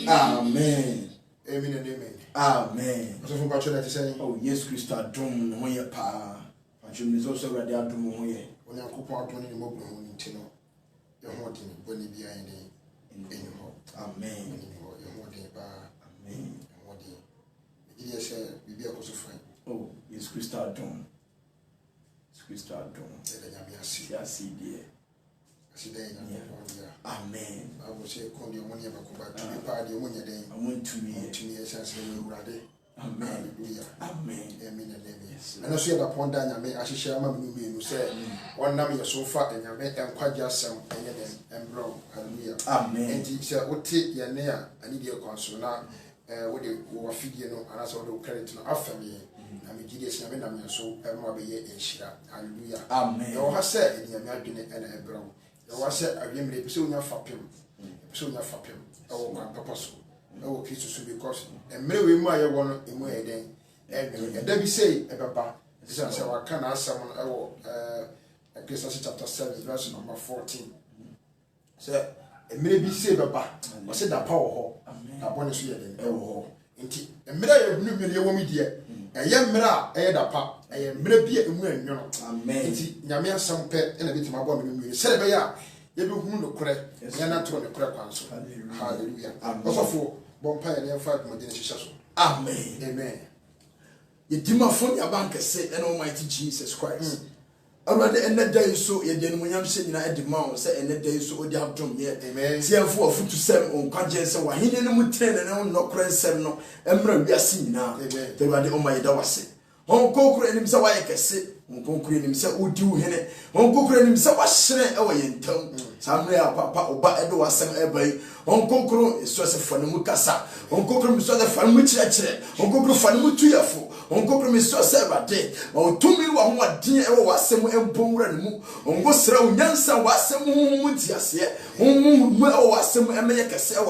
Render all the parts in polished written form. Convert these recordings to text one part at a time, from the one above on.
Amen. Amen and amen. Amen. So from Bachelor to say, oh yes, Christa drum when you pa. Bachelor is also ready to do more here. When you could out 20 mobile in Tino, you're wanting when you be in your Amen. You're wanting by Amen. What day? Yes, we be a close friend. Oh yes, Christa drum. Christa drum. I see dear. Amen. I will say, "Come here, money ever come back to the party. Money day. I want to me. Amen. Hallelujah. Amen. Amen and amen. And I see that upon that, I may actually share my movie. You say, one name your sofa and I met and quite just some and brown. Hallelujah. Amen. And he said, "What take your near? I need your console now. What they were figuring out, and I saw the credit after me. I'm a genius, and I'm so every year in Shira. Hallelujah. Amen. You have said in your margin and a brown. You have said, I remember episode of Fapim. Episode of Fapim. Oh, my purpose. Oh, Jesus, because a merry my one in my day. And then we say, Ebaba, this is how I can ask someone, I guess I chapter 7, verse number 14. So, it may be say, Baba, I said that power, I want to see it. Oh, indeed, a mirror of new woman, dear. A young mirror, a dapa, a maybe a moon, you know. Amen. Yamia some pet and a bit of my woman. Say, Baya, you do who no correct, you're not on the correct answer. Hallelujah. Also for Bompire and 5 months. Amen. Amen. You dimafon your banker say, and Almighty Jesus Christ. Already and that day so you didn't when I'm sitting at the mount, say, and that day so they have done yet. Amen. See, I'm for food to 7 on conscience, so he didn't 10 and on no credit 7 no, and we are seeing now. They were the Almighty Dawasi. On conquer himself, I can say, on conquer himself, would do him, on conquer himself, was sent away in town. Somewhere, Papa, or by Edo, some ebay, on conquer is just a fun mukasa, on conquer himself, the fun which I check, on conquer fun with 2 years. On go me so several day. On 2 million what dear was some empower and move. On go through Yansa was some muntias here. Was some America so.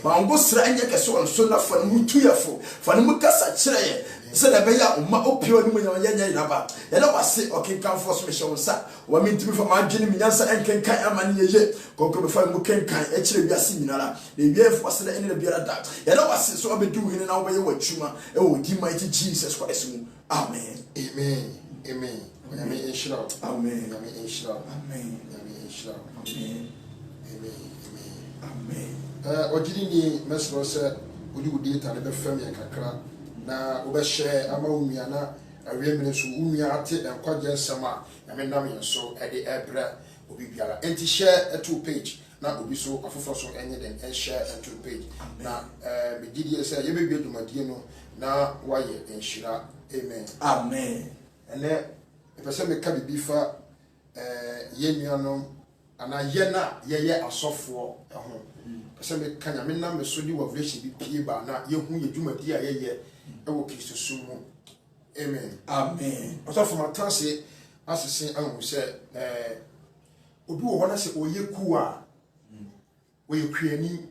On go stranya so and so for 2 years for the Mukasa Chere. Said a bear on my opinion when you're Yaba. And I was say, okay, come for me, show us. What mean to me for my Jenny Yansa and can kind of money yet. Go before Mukan kind, actually be a similar. The BF was the end of the beer that. And I was so I'll be doing in our way with Chuma. Oh, dear mighty Jesus Christ. Amen. Amen. Amen. Amen. Inshallah. Amen. Amen. Inshallah. Amen. Amen. Inshallah. Amen. Amen. Amen. Ojini mesro se odi udi ta be fam ya kakra na obe share ama umia na awemene so umia ate enkwaje nsema ya me nam yen so e de ebra obi biara enti share a 2 page na obi so afofo so enye den e share a 2 page na me gidi se ye be dwumadie no na waye enhira. Amen. Amen. Ene e pese me ka bibifa ye nuanom ana ye na ye asofo ho pese me kanya me na me so di revelation bi pie ba na ye hu ye dwumadi a ye e wo Kristo sumu. Amen. Amen. Asofo matanse asese anhu se obi wo na se oye ku a oye kwiani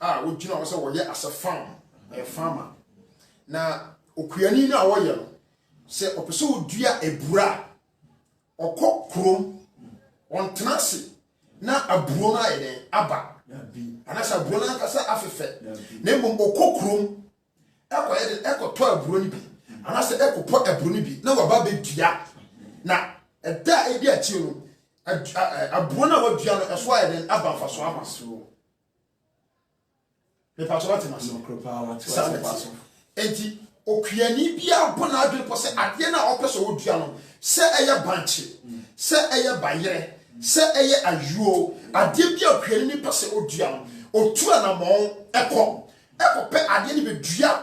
a wo gina wo se wo ye as farm farmer na okuani na wo ye no se opese odua ebura okọ krom on transi na aburo na ye aba anasa aburo na kasa afefe na mbom okọ krom ekoto aburo ni bi anasa ekopo aburo ni bi na waba be dua na eda edi achi no aburo na wadua no eso aye den aba fa so ama so le patrolate na so enti okuani bia bona adwe po se ade na opese wodua no se eye banche se eye bayere se eye ayuo ade bia okuani ni pese wodua no otu anamon ekope ade ni bedua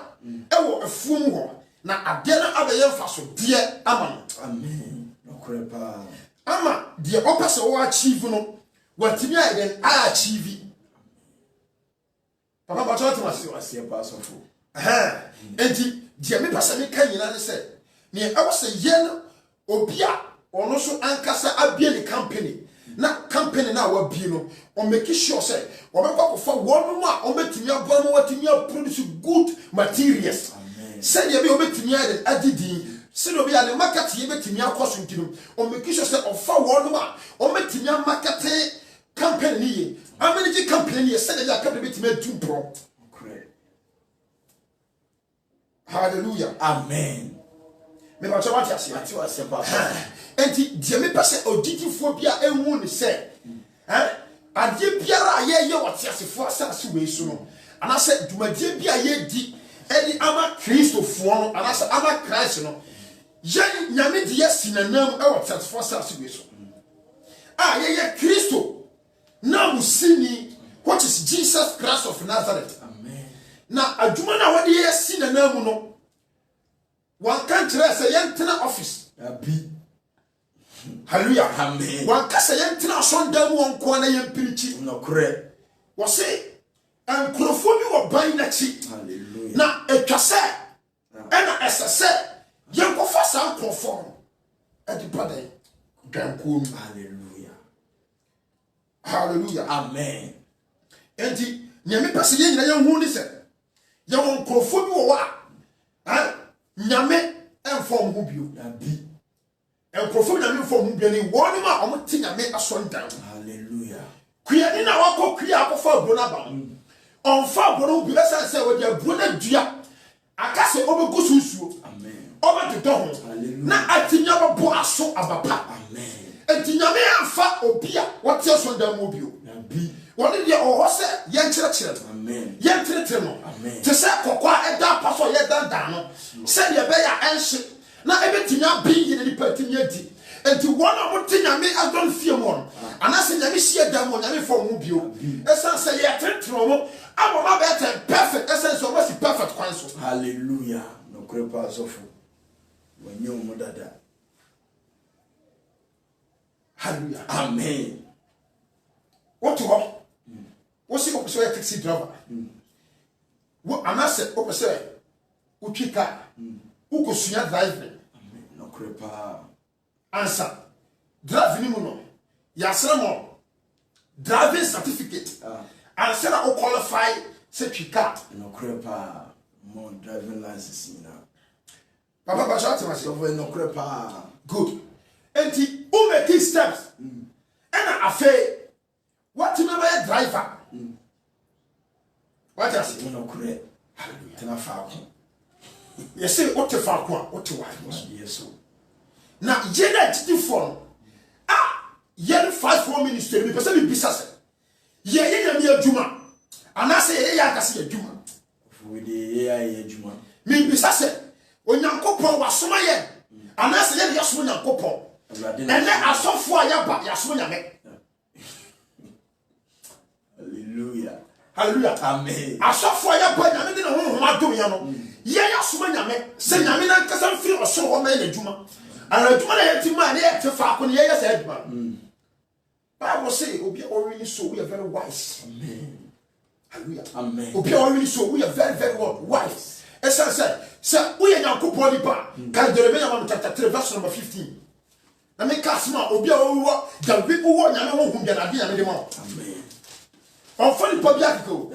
ewo efumu ho na ade na abeye mfa so de ama no. Amen. Okrepa ama de opese wo achieve no watimi aiden a achieve papa patrolate wase pass of enti dia me pasa me kan nyina ne se ne awose ye no obi a ono so ankasa abie ne company na company na wa bi no o make sure say o be kwa fa wonu ma o betimi aba no watimi produce good materials. Say ye be o betimi adidi se no be ale market ye betimi akoso ntino o make sure say o fa wonu ma o betimi market company ye How many company you said that company to make 2 pro? Hallelujah. Amen. Me ba what you say? Ati wa se papa. Enti die me pese odidifo bia enwu ne se. Ade biara ye what asefo asase we so no. Ana se dumadie bia ye di edi ama Kristofo no, ana se ama Christ no. Ye nyame die sinanam e what asefo asase we so. Ye Kristo. Na musini, what is Jesus Christ of Nazareth? Amen. Na adwuma na wode ye sinanam no. One can't say yentena office. Abi. Hallelujah. Amen. One can't say yentena Sunday one corner yempirichi. No correct. Was say and chlorophobia or buying that cheap. Hallelujah. Now a cassette and as I said, young go fast and conform at the body. Hallelujah. Hallelujah. Amen. And the Yami Passy, young wound is it. Young chlorophobia or what? Nyame inform who you Abi. And perform the form who be one more on thing I make a son down. Hallelujah. Creating our co create for Bonaba. On far Bono, bless and say, with your brother Dia. I can't say over Gusu. Amen. Over the dawn. Hallelujah. Now I think you have a boy so abapa. Amen. And Tinyame and Fat Obia, what else on the mobile? Abi. What did you all say? Young children. Amen. Young children. Amen. To say, Cocoa, and that pastor, yet done down. Send your bear and shit. Now everything you are being in the pertinent. And to one of thing I may have done fear one. And I said, let me see a demo, let me for mobile. As I say, yeah, trouble. I'm a better perfect essence of what's perfect counsel. Hallelujah. No crepa sofu. When you mother. Hallelujah. Amen. What to go? What's the opposite a taxi driver? What am I said, opposite? Uchika. Who could see driving? No crepa. Answer. Driving no. Yasramo. Driving certificate. And said I will qualify certificate. No crepa. More driving license now. Papa Bashati was So no crepa. good. And he who make these steps. And I say, what you remember a driver? What I say? No crepa. Hallelujah. Tena falcon. You say what the falcon, what the wife. Yes. Now, Janet did for yen 5-4 minutes to me, person be business. Ye Juma. And I say, I can see a Juma. With the AI Juma. Me business. When Yanko was so my yen. And I say, yes, when Yanko. And then I saw for Yaba, Yasuna. Hallelujah. Hallelujah. Amen. I saw for Yaba, and I didn't know what do you Yasuna, say, I mean, I can't feel so many Juma. And I do not man yet to Falcon, yes, Edman. Bible say, we are already so we are very wise. Amen. Hallelujah. Amen. We are already so we are very, very wise. As I said, sir, we are now coupon can Jeremiah chapter 3, verse number 15. I mean, Casma, Obia, the people who are now whom they are being anymore. Amen. On funny Pabiaco,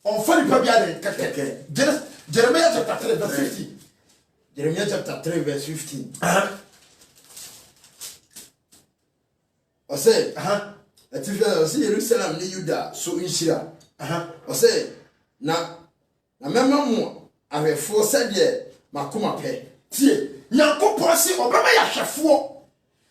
on funny Pabiac, Jeremiah chapter 3, verse 15. Jeremiah chapter 3, verse 15. I say, I see Jerusalem ni Judah so inshira. I say, na mema I have said ye makoma pe. Tie, Nyankopon se obama ya hwefo.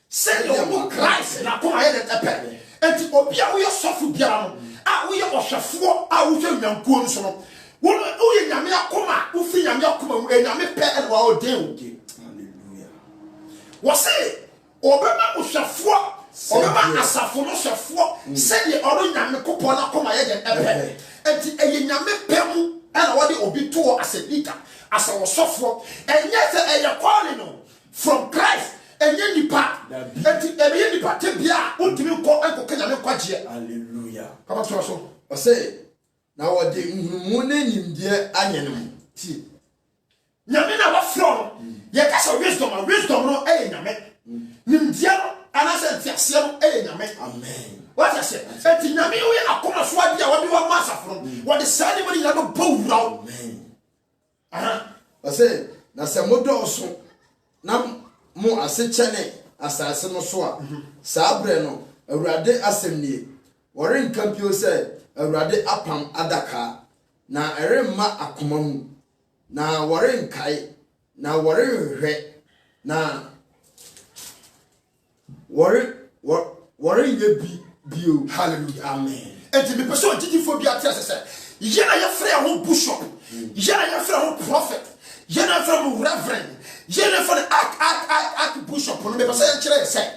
Say you Christ na koma ye de tepe. Enti obia wo ye sofu bia no, a wo ye ohwefo a wo hwe Nyankopon so no. Wo ye nyame akoma, wo fi nyame akoma mu nyame pe e wa odin. Hallelujah. Wo say obama ohwefo Obama asafo no hwefo say ye oro nyame kopon na koma ye de tepe. Enti eye nyame pe mu and what the obi to as a leader, as a suffer, and yet a calling no from Christ, and yen nipa, and the nipa tebia, ultimate call Uncle Kenyan Quadia. Hallelujah. Come on to us. I say, now what the moon in dear onion. Yamina was from, yes, a wisdom, no, eh, Yamet. Nimdiano, and I said, Fiaxiano, eh, Yamet. Amen. What I said, and Yami, we are come swap ya, what you are master from, what is anybody that don't bow down. Amen. I say, na se modo so na mo ase chene asase no so a sa abre no awurade asem nie Warren Campio said, a rade apam adaka, na erema akomamu, na Warren Kai, na Warren Re, na Warren ye bio. Hallelujah. Amen. And to be person for be at say, Yena ya frère who bishop, Yena ya frère who prophet, Yena frère who reverend, Yena frère archbishop, on me say say.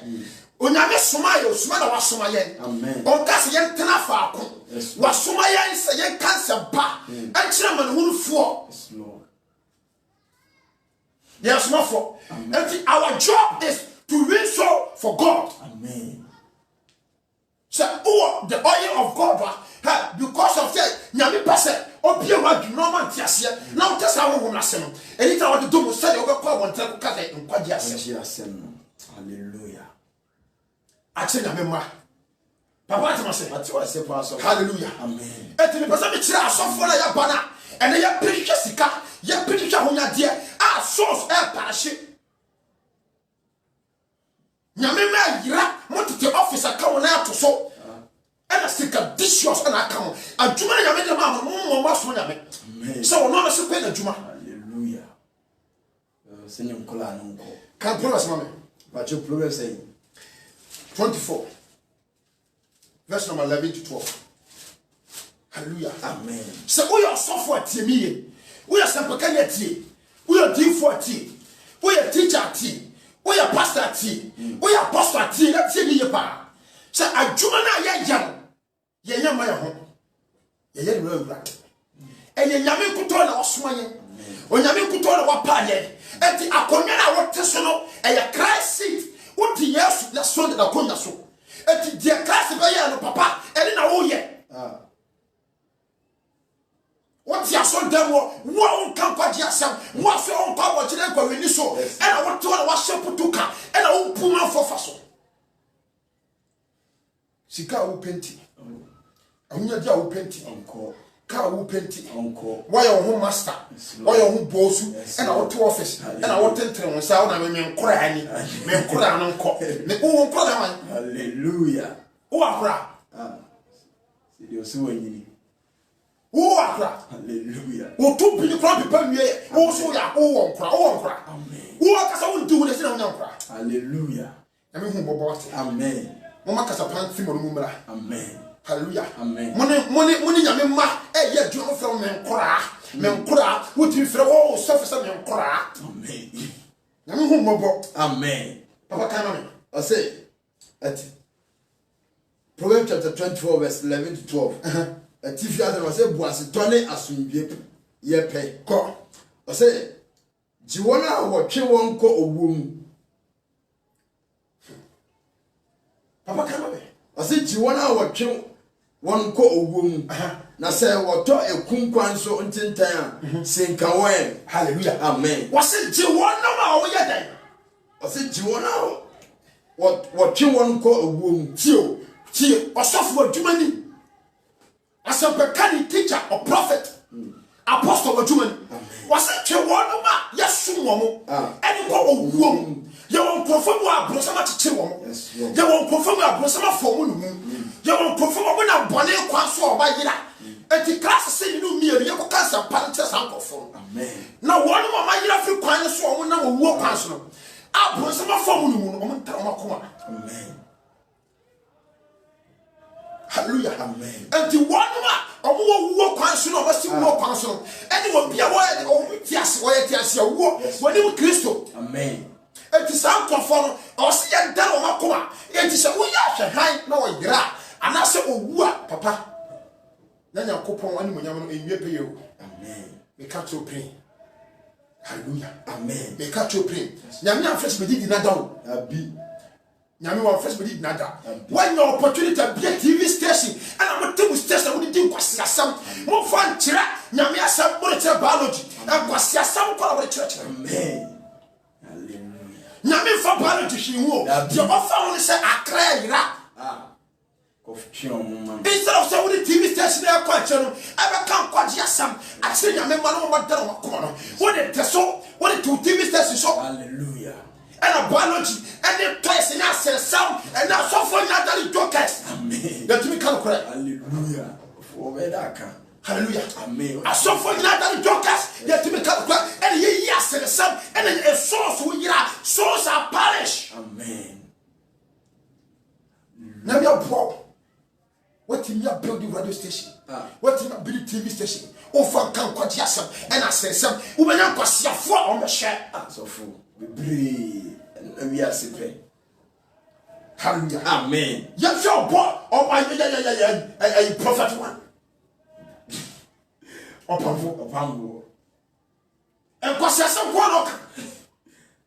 Onyame somayo sumana wa somayen. Amen. On kasi yen tena fa ko. Wa somayen se yen cancer ba. Enchira man hunu fo. Yes, Lord. Yes, more for. And our job is to win soul for God. Amen. So, oh, the oil of God, because of that, Nyami Pase, or be a word, no man tiasia. Now, that's how we must say. Anytime I do, say, over call one time, cut it in Quadias. Hallelujah. I tell you, Papa, That's what I say, Pastor. hallelujah. Amen. And to the person, it's a soft for your banner, and then you preach Jessica, you preach your dear, source air parachute. Nyamema yira monte officer come na to so and I stick a dishes and I come a juma nyame de ma mo so nyame so no se pe na juma. Hallelujah. Senyum kola no ko. Can promise mama But your Proverbs say 24 verse number 11 to 12. Hallelujah. Amen. So we are software tie we are simple can tie we are D4 tie we are teacher tie we are pastor tie we are pastor tie let's say ye pa so adwuma na ye yam ye yam ya ho ye ye no awura e ye nyame kuto na osoma ye o nyame kuto na wapa ye enti akonya na wote so no e ye Christ seat woti Yesu na so na konya so enti de Christ be ye no papa e na wo ye what you saw them one campaign asem what fe on power chile kwa weni so and I want to wa shepu tuka and I won puma for faso sika wo penti ahunya dia wo penti Uncle. ka wo penti Uncle. why your home master why your home boss and I want to office and I want to train so na me nkora ani me nkora no nko me wo nkora man Hallelujah. wo akora See the so when wo akora Hallelujah. wo to bi kra pepa wie wo so ya wo nkora Amen. wo akasa wo ndu wo se na wo nkora Hallelujah. na me hu bobo ate Amen. mama kasa pan fi mo no mumra Amen. hallelujah Amen. moni nyame ma ye dwo from me nkora wo ti fere wo so fe me nkora Amen. na me hu bobo Amen. papa kan me I say at Proverbs chapter 24 verse 11 to 12. At if you are say boase tone asumdie ye pe ko I say jiwona wo twe won ko owum. papa kan me I say jiwona wo twe won ko owum. Na say wo to ekunkwan so ntintan a senka wen. hallelujah Amen. wase je wona ma wo ye dan I say jiwona wo twe won ko owum. tie osofo adwumani asempekani teacher or prophet apostle adwumani wase twe wona ma yesum wo mo eni ko owuom ye won konfirm wa brosama tete wo mo ye won konfirm wa brosama fo mo nu ye won konfirm wo na bone kwa so oba yira enti class se ni mi ye ko kansa parente sankofo Amen. na wona ma yira fi kwan so wo na wo wuo kwan so no abrosama fo mo nu mo nta mo akoma. Amen. Hallelujah. Amen. And the one wo kwan so no ba si wo kwan so ene wo bia wo tiase wo ye tiase wo woni wo Kristo. Amen. Enti san kofo no o se ye dan wo makoma enti se wo ya hwe han na wo yira ana se owu a papa na Yakopon ani monyam no enwie pe yo. Amen. Me catch your pain. Hallelujah. Amen. Me catch your pain. Nyame afresh me di na dawo Abi. Nyame wa first believe nada. When your opportunity be a TV station and I'm a TV station we didn't kwasi asam. Mo fan kira Nyame asam mo le biology. And kwasi asam ko la church. Amen. Hallelujah. Nyame fa biology shi wo. The offer we say akra yira. Instead of saying the TV station there question, I can't quite asam. I say Nyame man o ma dara wa ko no. What the so what the TV station so. Hallelujah. and a biology and the twice in us some and now so for another jokers. Amen. That we can correct. Hallelujah. For where that can. Hallelujah. Amen. I saw for another jokers that we can correct. And yes, and some and a source we are souls are parish. Amen. Now we are poor. What in your building radio station? What in your building TV station? Offer can quite yes, and I say some women are quite for on the share. So full. We are sipping. Hallelujah. Amen. Yes, your boy, oh my, a prophet one. Upon And because there's some one,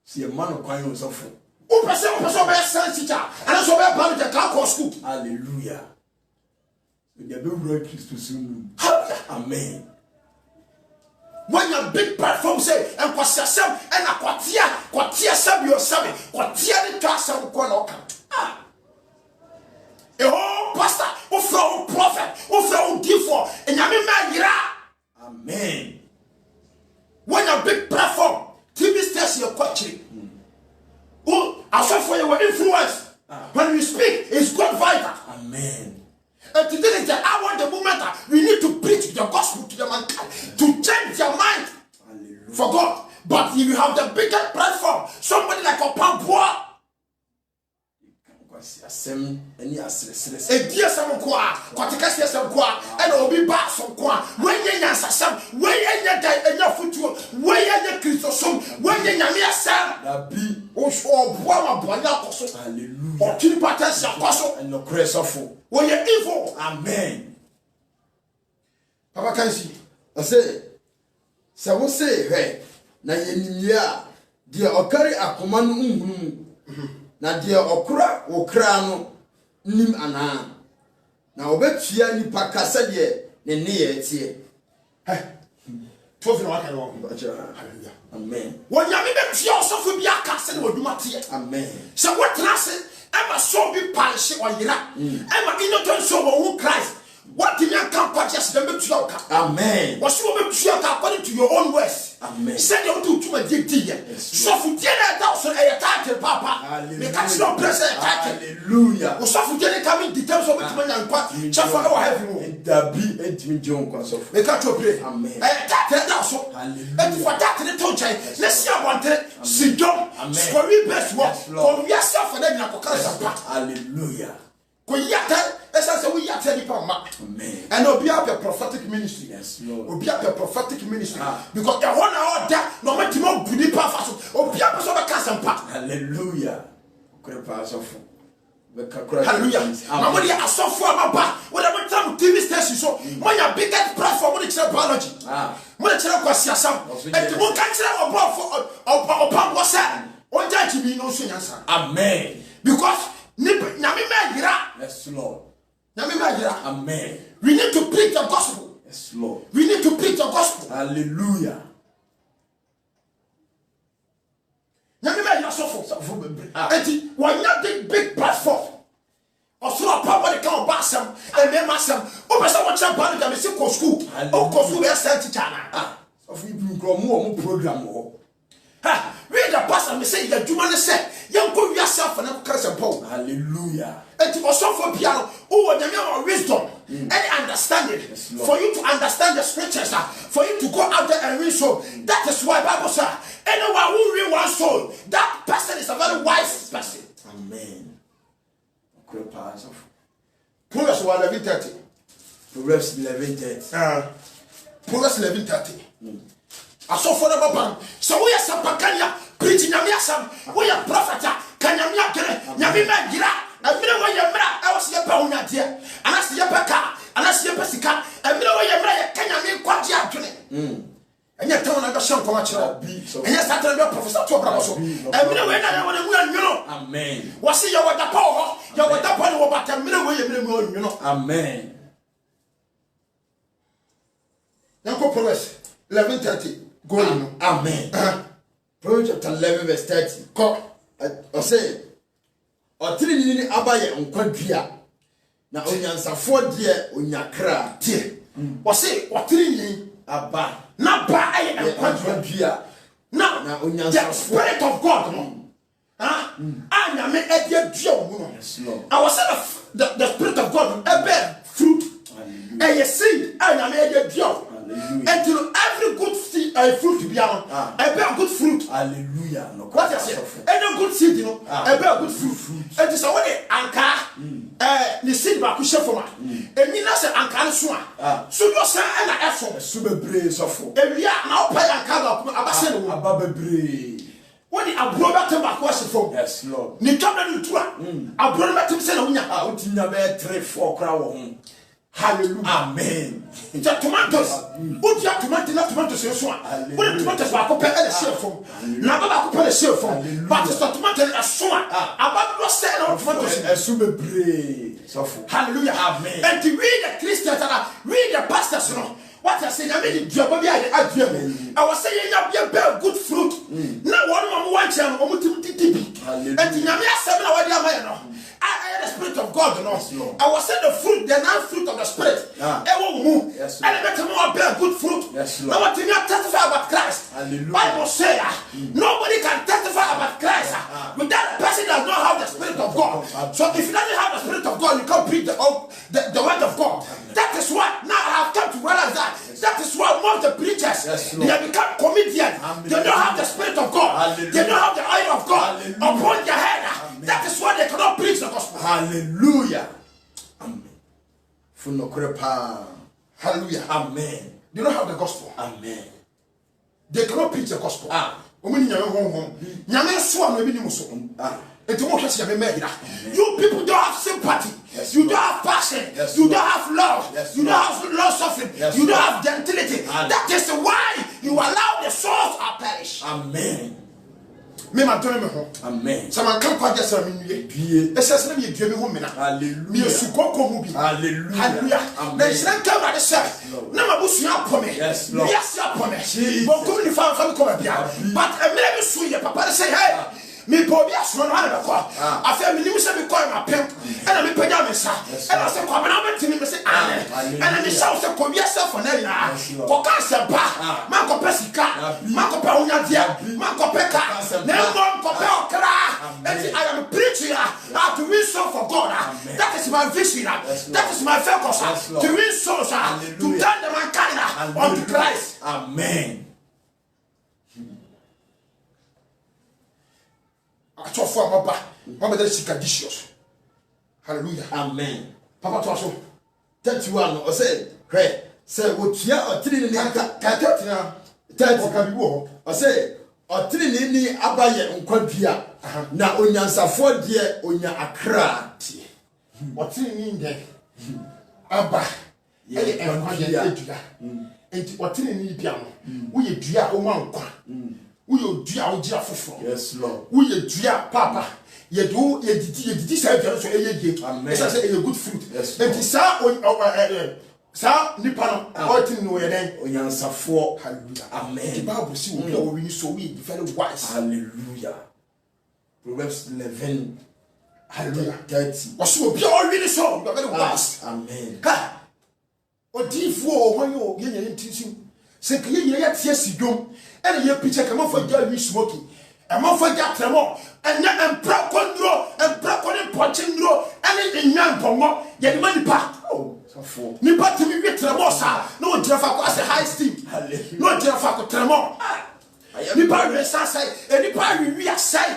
see a man of crying was awful. who person by a teacher, and also by a public account school. Hallelujah. The baby Christ to soon. Amen. When your big platform say, and because there's some, and a quartia sub your seven, quartia the task of one. A whole pastor, who throw prophet, who throw gift and Yamima. Amen. When a big platform, TV station you're watching. Oh, I saw for your influence. When we speak, it's God vital. Amen. And today is the hour, the moment that we need to preach the gospel to the mankind, to change their mind. Hallelujah. For God. But if you have the bigger platform, somebody like a Pampoa, and dear some qua, Quaticas some qua, and Obi Bass some qua, when you answer some, when you die and your foot, when you Christosum, when you Yamia Sam, that be also Buama Buana, hallelujah, or King Patas and no crest of fool. When you're evil, amen. Papa can see. I say, so say, hey, na yenia, dear Okari Akuman. Na dia okura no nim ana na obetua nipa kasa de ne ne ye tie tofi na waka no hallelujah amen wonya me be tia osofo bi akase ne waduma tie amen so wotena se ema so bi panhye oyira ema inoton so wo Christ what in your camp just the betua ka amen what you be betua ka according to your own words amen said you do to my dig so fu tie na da so e title papa me catch no present title hallelujah so fu tie come details so betima nyankwa chafa no have you da bi entimi je onko so me catch no pray amen title da so hallelujah for that to chai let's see about sidom square best work for yourself and then you can hallelujah ko yata esa se we yata ni pa ma amen and obi have a prophetic ministry yes lord obi have a prophetic ministry because the one order no matter mo gudi pa fa so obi have so be kasampa hallelujah krepa so fo hallelujah mama dia asofo amaba we dey tell TV station so when your biggest platform we dey biology we dey tell kwasi asam and mo kan tell opa wo say o judge bi no so nyansa amen because yes, Lord. Amen. We need to preach the gospel. Yes, Lord. We need to preach the gospel. Hallelujah. And when you big platform, or so a power that come back some and then massam, or person watch a band that is in school, or go through a certain channel. Of you grow more program. Read the pastor and say that you want to say, young go yourself and never curse and Paul. Hallelujah. And to also for piano, who are the wisdom and understanding for you to understand the scriptures, for you to go out there and read soul. That is why Bible says, anyone who read one soul, that person is a very wise person. Amen. Proverbs 11:30. Proverbs 11:30. Proverbs 11:30. Aso for the baba. So we are sapakanya preaching Yamia Sam. We are prophet. Kanyamia Gere. Yamima Gira. And we know Yamra. I was your Pauna dear. And I see your Paka. And I see your Pesica. And we know Yamra. Kanyami Quatia. And yet, I got some commercial. And yes, I tell you, Professor Tobraso. And we know when I want to know. Amen. Was he your water power? Your water power about a minute, you know. Amen. Now go Proverbs 11:30. Go on. Amen. Proverbs chapter 11 verse 30. Ko I say otiri ni abaye nkwadua na onyansafo de onyakra tie. O say otiri ni aba na ba aye nkwadua na onyansafo spirit of God no anyame edia dua wo no. I was the spirit of God bear fruit. And you seed anyame edia dua. Until every good seed fruit to be on, bear good fruit. Hallelujah. What I say? Any good seed, you know, bear good fruit. And this away anka the seed ba ku shefoma. Eni na se anka no so a. So you say na efo. So bebre sofo. Ewia na opa anka ba ku abase no. Aba bebre. When the abro betem ba ku shefom. Yes, Lord. Ni twabra no tura. Abro betem se na unya. Utinya be 3-4 kra wo ho. Hallelujah. Amen. The tomatoes. Would you have tomatoes in one? When the tomatoes are compared to the shell from Naba compared to the shell from, but it's the tomato as soon about your set of tomatoes. Hallelujah. Amen. And to read the Christians, read the pastors, what I say, I mean, I was saying, you have good fruit. Now, one channel, and the Yamia 7 hour. I had the spirit of God, you know. I was saying the fruit, the non-fruit of the spirit. It won't move. And I better more bear good fruit. Now what you testify about Christ? Bible say nobody can testify about Christ without the person does not have the spirit of God. So if you doesn't have the spirit of God, you can't preach the word of God. That is why now I have come to realize that is why most of the preachers they have become comedians. They don't have the spirit of God. They don't have the oil of God upon their head. That is why they cannot preach the gospel. Hallelujah. Amen. Hallelujah. Amen. They don't have the gospel. Amen. They cannot preach the gospel. You people don't have sympathy. You don't have passion. You don't have love. You don't have long suffering. You don't have gentility. That is why you allow the souls to perish. Amen. Me ma tone me ho. Amen. Sama kan kwa jesa me nwie. Due. Esese na me due me ho me na. Hallelujah. Me sukoko mu bi. Hallelujah. Hallelujah. Na isran ka ba de se. Na ma busu apome. Yes, Lord. Yes, apome. Bo ko ni fa ko bia. But e me be su ye papa de say hey. Me bobi aso no ana ko. Afa me nim se me ko ma pem. E na me pagya me sa. E na se ko na me tini me se amen. E na me shout se ko bi asa for na ina. Ko ka se ba. Man ko pesika. Man ko pe onya dia. Man ko pe ka. Na mo ko pe okra. And I am preaching how to win souls for God. That is my vision. That is my focus. To win souls. To turn the mankind unto Christ. Amen. Mama that is conditions. Hallelujah. Amen. Papa to so 31 or say, hey, say what ya or 3 in the 30 can be war. or say or 3 in the abaye unkwadua na onyansafo de onya akra what in there aba ye enkwadua edua enti what in ni bia no wo ye dua o ma nkwa wo ye dua o gira foforo. Yes, Lord. Wo ye dua papa ye do ye didi say dua so eye ye say eye good fruit enti sa sa nipa no all thing no ye den onyansafo. Hallelujah. Amen. The Bible see we are winning so we very wise. Hallelujah. Proverbs 11. Hallelujah. 30. Also be all winning so we are very wise. Amen. Ha. Odifo when you ye ntinsim se ke ye tie sidom and ye picture come for you smoking. A man for that tremor and empra condro and bracon pochindro and in yan pomo ye the money pa. Oh. Nipa timi wi tremor sa no drafa ko as a high steam. No drafa ko tremor. Nipa wi sa sai nipa wi asai.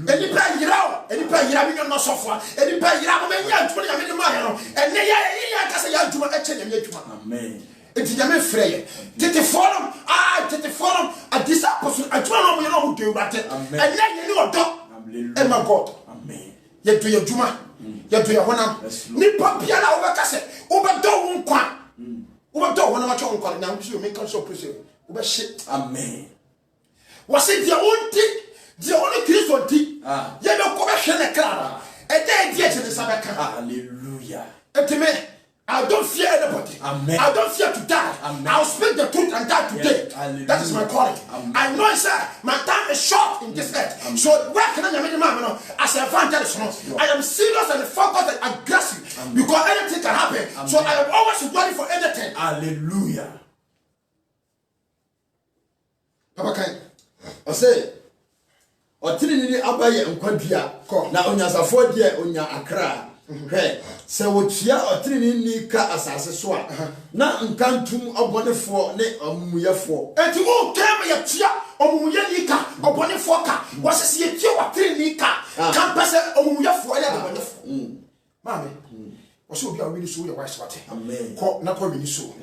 Nipa yira mi no sofo. Nipa yira mo nya ntmo ya me ma ya no. Enne ya ka se ya djuma eche nya djuma. Amen. Enti nyame freye tete forum a disciples adjuma no mo no do urate. Enne ye ni odo. Oh my God. Amen. Ye do ye djuma. Ye do ye honam. Nipa bia na wo ka se obedo wo nkwa. Obedo wo na ma cho nkwa na nso me kan so pressure. Obe shit. Amen. Was it the only Christ on tea? Ye no ko be hwe ne kra. E dey die che sabeka. Hallelujah. Etime I don't fear anybody. Amen. I don't fear to die. Amen. I'll speak the truth and die today. Yes. That is my calling. Amen. I know, sir, my time is short in this earth. Amen. So where can I make man as an evangelist? I am serious and focused and aggressive. Amen. Because anything can happen. Amen. So I am always ready for anything. Hallelujah. Papa Kai. I say ɔtene ni abaye nkwadua na onyansafo de onya akra hwɛ sɛ wotua ɔtene ni ka asase so a na nkantum ɔbɔnefo ne omuyefo enti wo kema ya tua omumuye ni ka ɔbɔnefo ka wɔsese ye tua ɔtene ni ka kan pese omuyefo ɛyɛ ɔbɔnefo mame wɔsɛ obi a wini so yɛ wise wate amen kɔ na kɔ wini so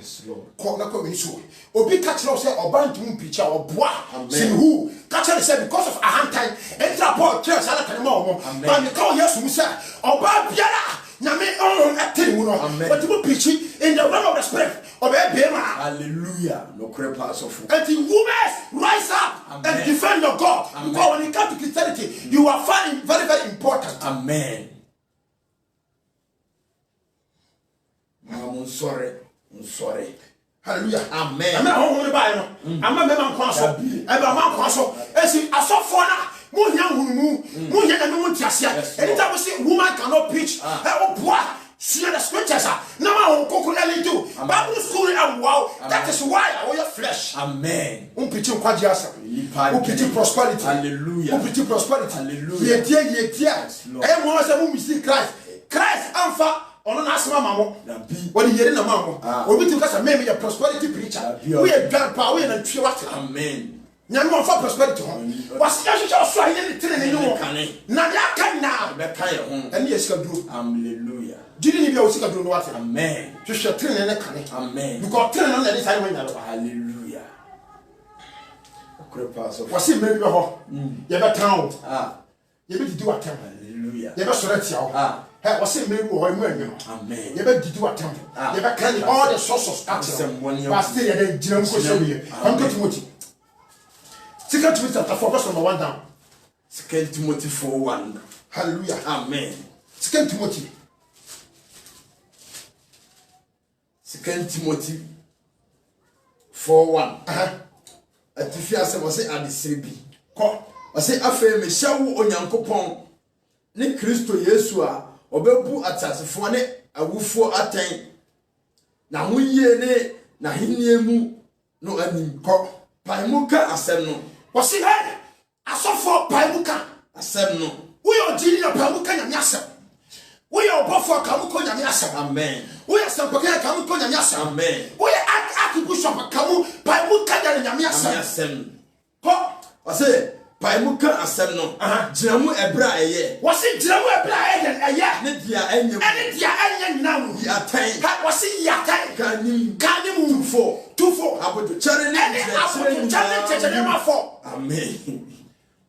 kɔ na kɔ wini so obi ka kyerɛ sɛ ɔba ntum picha ɔboa sinhu ka kyerɛ sɛ because of ahantan entra paul kyerɛ sɛ ala kanema ɔmo ba ne ka ɔyɛ sum sɛ ɔba biara nyame ɔno ɛtene mu no but mo pichi in the realm of the spirit ɔbɛ be ma hallelujah no kore pa so fu and the women rise up and defend your God because when it comes to Christianity you are finding very very important amen I'm sorry. Hallelujah. Amen. Amen. How buy no? Ama me man kwaso. E ba man kwaso. Esi asofo na mo nya hunu mo nya na mo tiasia. Anytime we say woman cannot preach, oboa see the scriptures na ma kokoro ele do. Bible school and wow. That is why our flesh. Amen. Preach kwaji asa. Preach prosperity. Hallelujah. Preach prosperity. Hallelujah. Ye dia. E mo say mo miss Christ. Christ amfa ono na asema mamo woni yeri na mamo obi tim kasa me ya prosperity preacher we a grandpa we na twe wate amen nyame mo fa prosperity ho wasi ya hwehwe so ayi ne tene ne no na ya kan na be kan ye ho ene yesika duro hallelujah didi ni bia osika duro no wate amen hwehwe tene ne kan amen because tene no na dey say manya lo hallelujah akrepa so wasi me bi ho ye be tan o ye be didi watem hallelujah ye be sore tia o hey, what's it? Maybe we're going amen. You better do a temple. You better carry all the sources of action. But still, you didn't show me. I'm going to Timothy. 2 Timothy chapter 4, verse number 1 down. 2 Timothy 4:1. Hallelujah. Amen. 2 Timothy. 2 Timothy 4:1. Atifia se wose adesrebi. Ko. Wose afa me hyawo onyankopon ne Kristo Yesu a obebu atasefo ne awufo atan na hoyie ne na heniemu no anim ko paimuka asem no wose he asofo paimuka asem no we are jini na paimuka nyame asem we are obofo kamuko nyame asem amen we are sampaka kamuko nyame asem amen we are akibishop kamu paimuka nyame asem ko wose paimuka asem no giramu ebra eye wose giramu ebra eye ne dia enya ene dia enya nyina mu yatan ha wose yatan kanim tufo abodo chere ne chere ma fo amen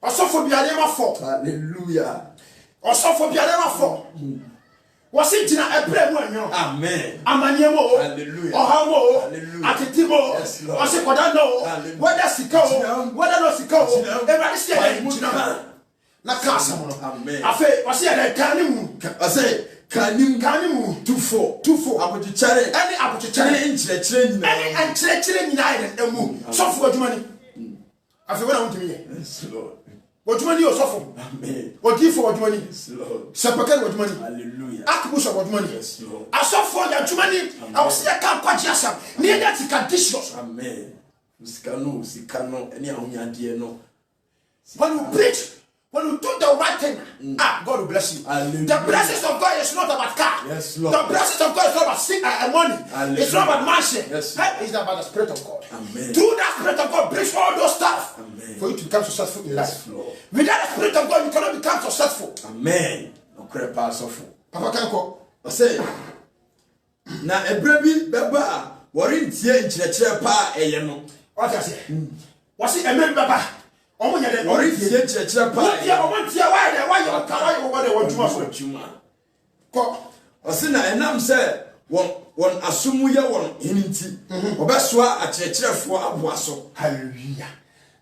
osofo biade ma fo hallelujah osofo biade ma fo wose gina ebra mu anyo amen amanyemo hallelujah ohamo atitimo wose kodano whether sikao whether no sikao everybody say gina na kasa mo amen afa wose ya kanim wose kanim tufo abodo chere ene abodo chere nchire nyina ene nchire nyina ide mu sofo adwumani afa wona wontimi ye yes lord wajumani osofo amen odifo wajumani yes lord sepakari wajumani hallelujah akubusha wajumani yes lord asofo wajumani awusia ka kwaji asam ne that conditions amen usikano eni ahonyade no when you preach when you do the right thing God will bless you. Hallelujah. The blessings of God is not about car. Yes, Lord. The blessings of God is not about money. Hallelujah. It's not about mansion. Yes, It's about the spirit of God. amen Through that spirit of God brings all those stuff amen for you to become successful in life. yes, Lord. Without the spirit of God you cannot become successful. amen no kre pa sofo Papa Kanko say na ebra bi beba a worentie nkyerɛkyerɛ pa eye no what I say was it a man baba omo nya de worentie nkyerɛkyerɛ pa ya omo tia why you what they want to for juma ko ɔse na enam sɛ won asomu ye won hininti obesoa akyerɛkyerɛfo aboa so hallelujah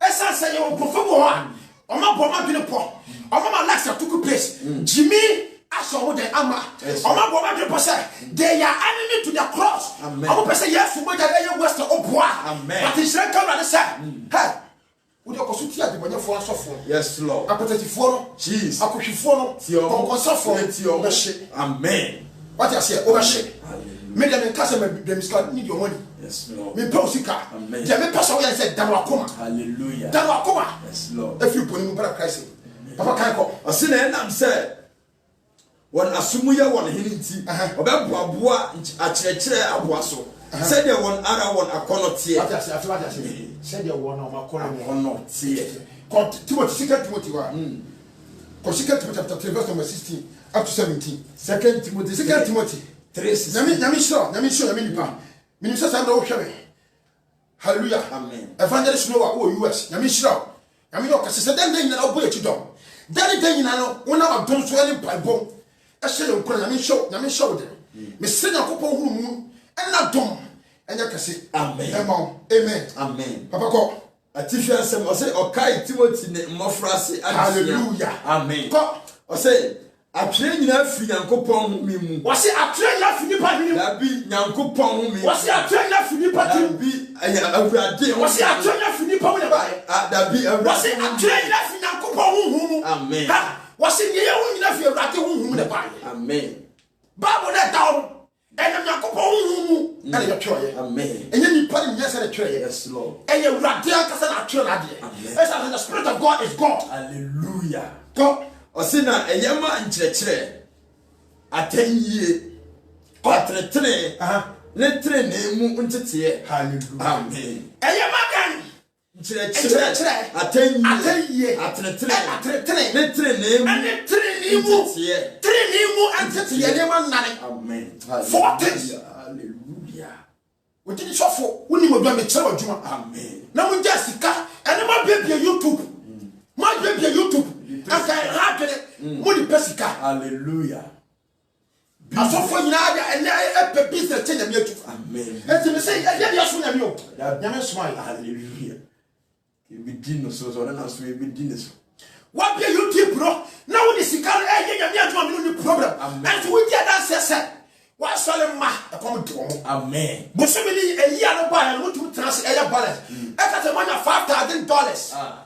esa say you profo ho a omo boma dwene po omo ma lax atuku place Jimmy aso de ama omo boma dwene po say they are enemy to the cross omo pese yesu mo jare ye west oboa but israel come and say hey we dey kosuti adibonyefo asofo yes lord apotatifoɔ no jesus akohwifoɔ no kɔnkɔnsafoɔ no bɛhye amen what I say obɛhye me dem nka sɛ me miska need your money yes lord me pɛ osika amen dem me pɛ sɛ woyɛ sɛ dan wakoma hallelujah dan wakoma yes lord if you put in Christ Papa Kanko. Asina enam say won asumu ye won hininti obeboaboa akyerɛkyerɛ aboa so said there won ara won akonotie said there won akonotie Timothy 2 Timothy 1 Timothy chapter 3 verse number 16 up to 17 2 Timothy 3 Nyame show nipa minister say na wo hwɛ hallelujah amen evangelist Noah wo US nyame show nyame yo kase say den nyina wo boye chidom den nyina no wona adom so ani paibom ehye yo nkora nyame show de me se Yakobon huru mu ena dom enya kase amen amen papa ko Atifia sem o say okai Timothy ne mmofrase hallelujah amen ko o say atwe nyina fi Yakobon hu mi mu o say atwe nyina fi nipa mi da bi Yakobon hu mi o say atwe nyina fi nipa ti bi awurade o say atwe nyina fi nipa mu ne bae da bi awurade o say atwe nyina fi Yakobon hu amen o say ye hu nyina fi awurade hu ne bae amen Bible that down and Yakobon hu and you try amen and you put in yes and try yes Lord and you radia kasa na try na de as the spirit of God is God hallelujah God osina eyema nkyerɛkyerɛ atanyie patretre ne tre ne mu ntete hallelujah amen eyema kan nkyerɛkyerɛ atanyie atretre ne tre ne mu ntete eyema nane amen 40 hallelujah we did suffer woni mo do me kyerɛ adwuma amen na mo gya sika ene ma bebia YouTube ma bebia YouTube aka hadwene mo di pesika hallelujah asofo nyina ya ene epe business change me atu amen enti me say ya dia so na me o nyame smile hallelujah be din so na so be din so what be YouTube bro na wo di sika e nyame atu me no problem and we dia that say wa sole ma e kom de wo amen bo so me ni e ya no ba ya no tu trans e ya balance e ka te manya $5,000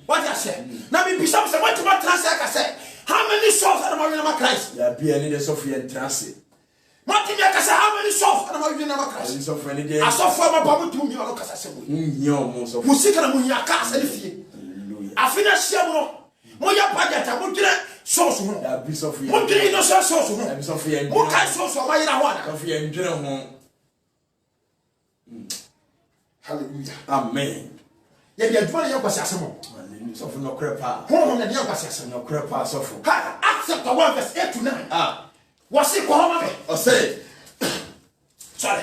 what I say na me bisa say what to transfer ka say how many souls are my Christ ya be any the Sophia trance Martin ya ka say how many souls are my Christ so for any day asofo ma ba mutu mi no ka say mo so musika na munya ka say fie hallelujah afina sia mo ya budget mo dire souls ho ya be Sophia mo dire no souls ho ya be Sophia mo ka souls ma yira ho ana Sophia ndwere ho hallelujah amen ya dia dwuma ya kwasi asemo hallelujah so for no crepa ho na dia kwasi asemo no crepa so for ha accept 1 verse 8 to 9 wasi ko ho ma be o say sorry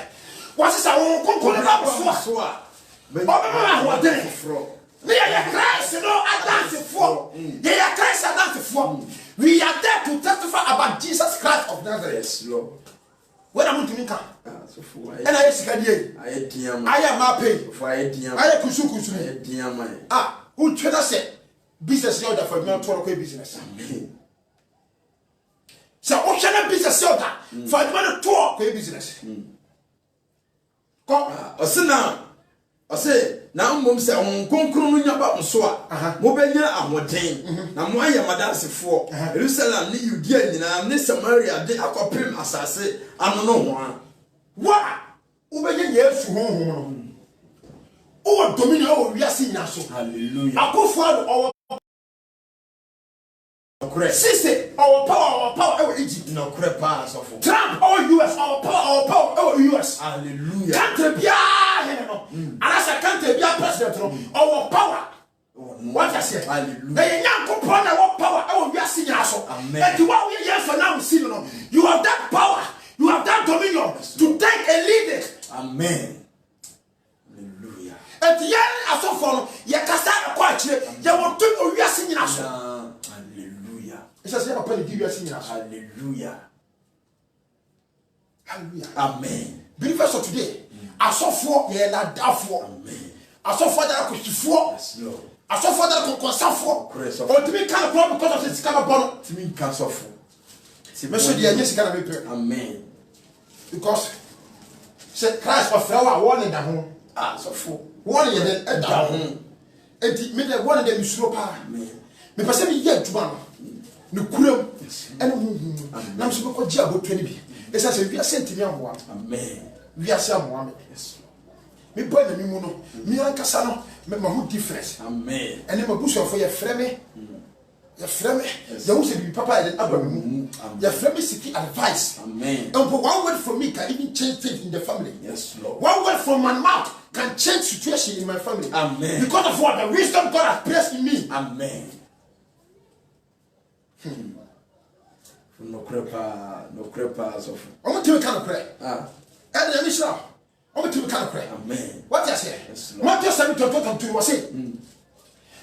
wasi sa won konkon na so a o ba ho den fro we are Christ no advance for they are Christ advance for we are there to testify about Jesus Christ of Nazareth yes Lord when am to minka so for and I sikadie I diam I am ma pay for I diam I kusu I diam who trader say business order for me to work business amen so o shana business order for me to work business ko osina ose na mmom se onkonkron no nyaba nso a mo benya ahoden na mo aye madansefo Jerusalem ni Judea nyina ne Samaria de akopem asase ano no ho wa wo benya Yesu honhom no o domini o wiase nya so hallelujah akofo o correct sise our power Egypt no correct pa so for Trump or US our power US hallelujah country bia he no anasa country bia president no our power what I say hallelujah na yankopon na our power o wiase nya so and what we hear for now see no you have that power you have that dominion to take a leader amen hallelujah and the year asofo no ye kasa kwa akire ye won to o wiase nya so hallelujah it's as papa le give wiase nya so hallelujah hallelujah amen believers of today asofo ye la dafo amen asofo da akotifo yes Lord asofo da kokosafo o timi kan problem because of the scam bono timi kan sofo me so de anya sika na me pray amen because say Christ of flower one da ho sofo one ye da ho enti me de one de misuro pa amen me pese me ye aduma no ne kuram ene huhu na me so be ko gia botu ni bi esa se wi asenti mi amoa amen wi ase amoa me yes me boy na mi mu no mi ankasa no me ma hu difference amen ene ma busu afo ye frɛ me your friend, the who said Papa and Abraham, your friend seeking advice. Amen. And one word from me can even change things in the family. Yes, Lord. One word from my mouth can change situation in my family. Amen. Because of what the wisdom God has placed in me. Amen. No crepa, so. I'm going to kind of pray. Ah. And let me show. I'm going to kind of pray. Amen. What I say? Yes, Matthew 7:22 was say,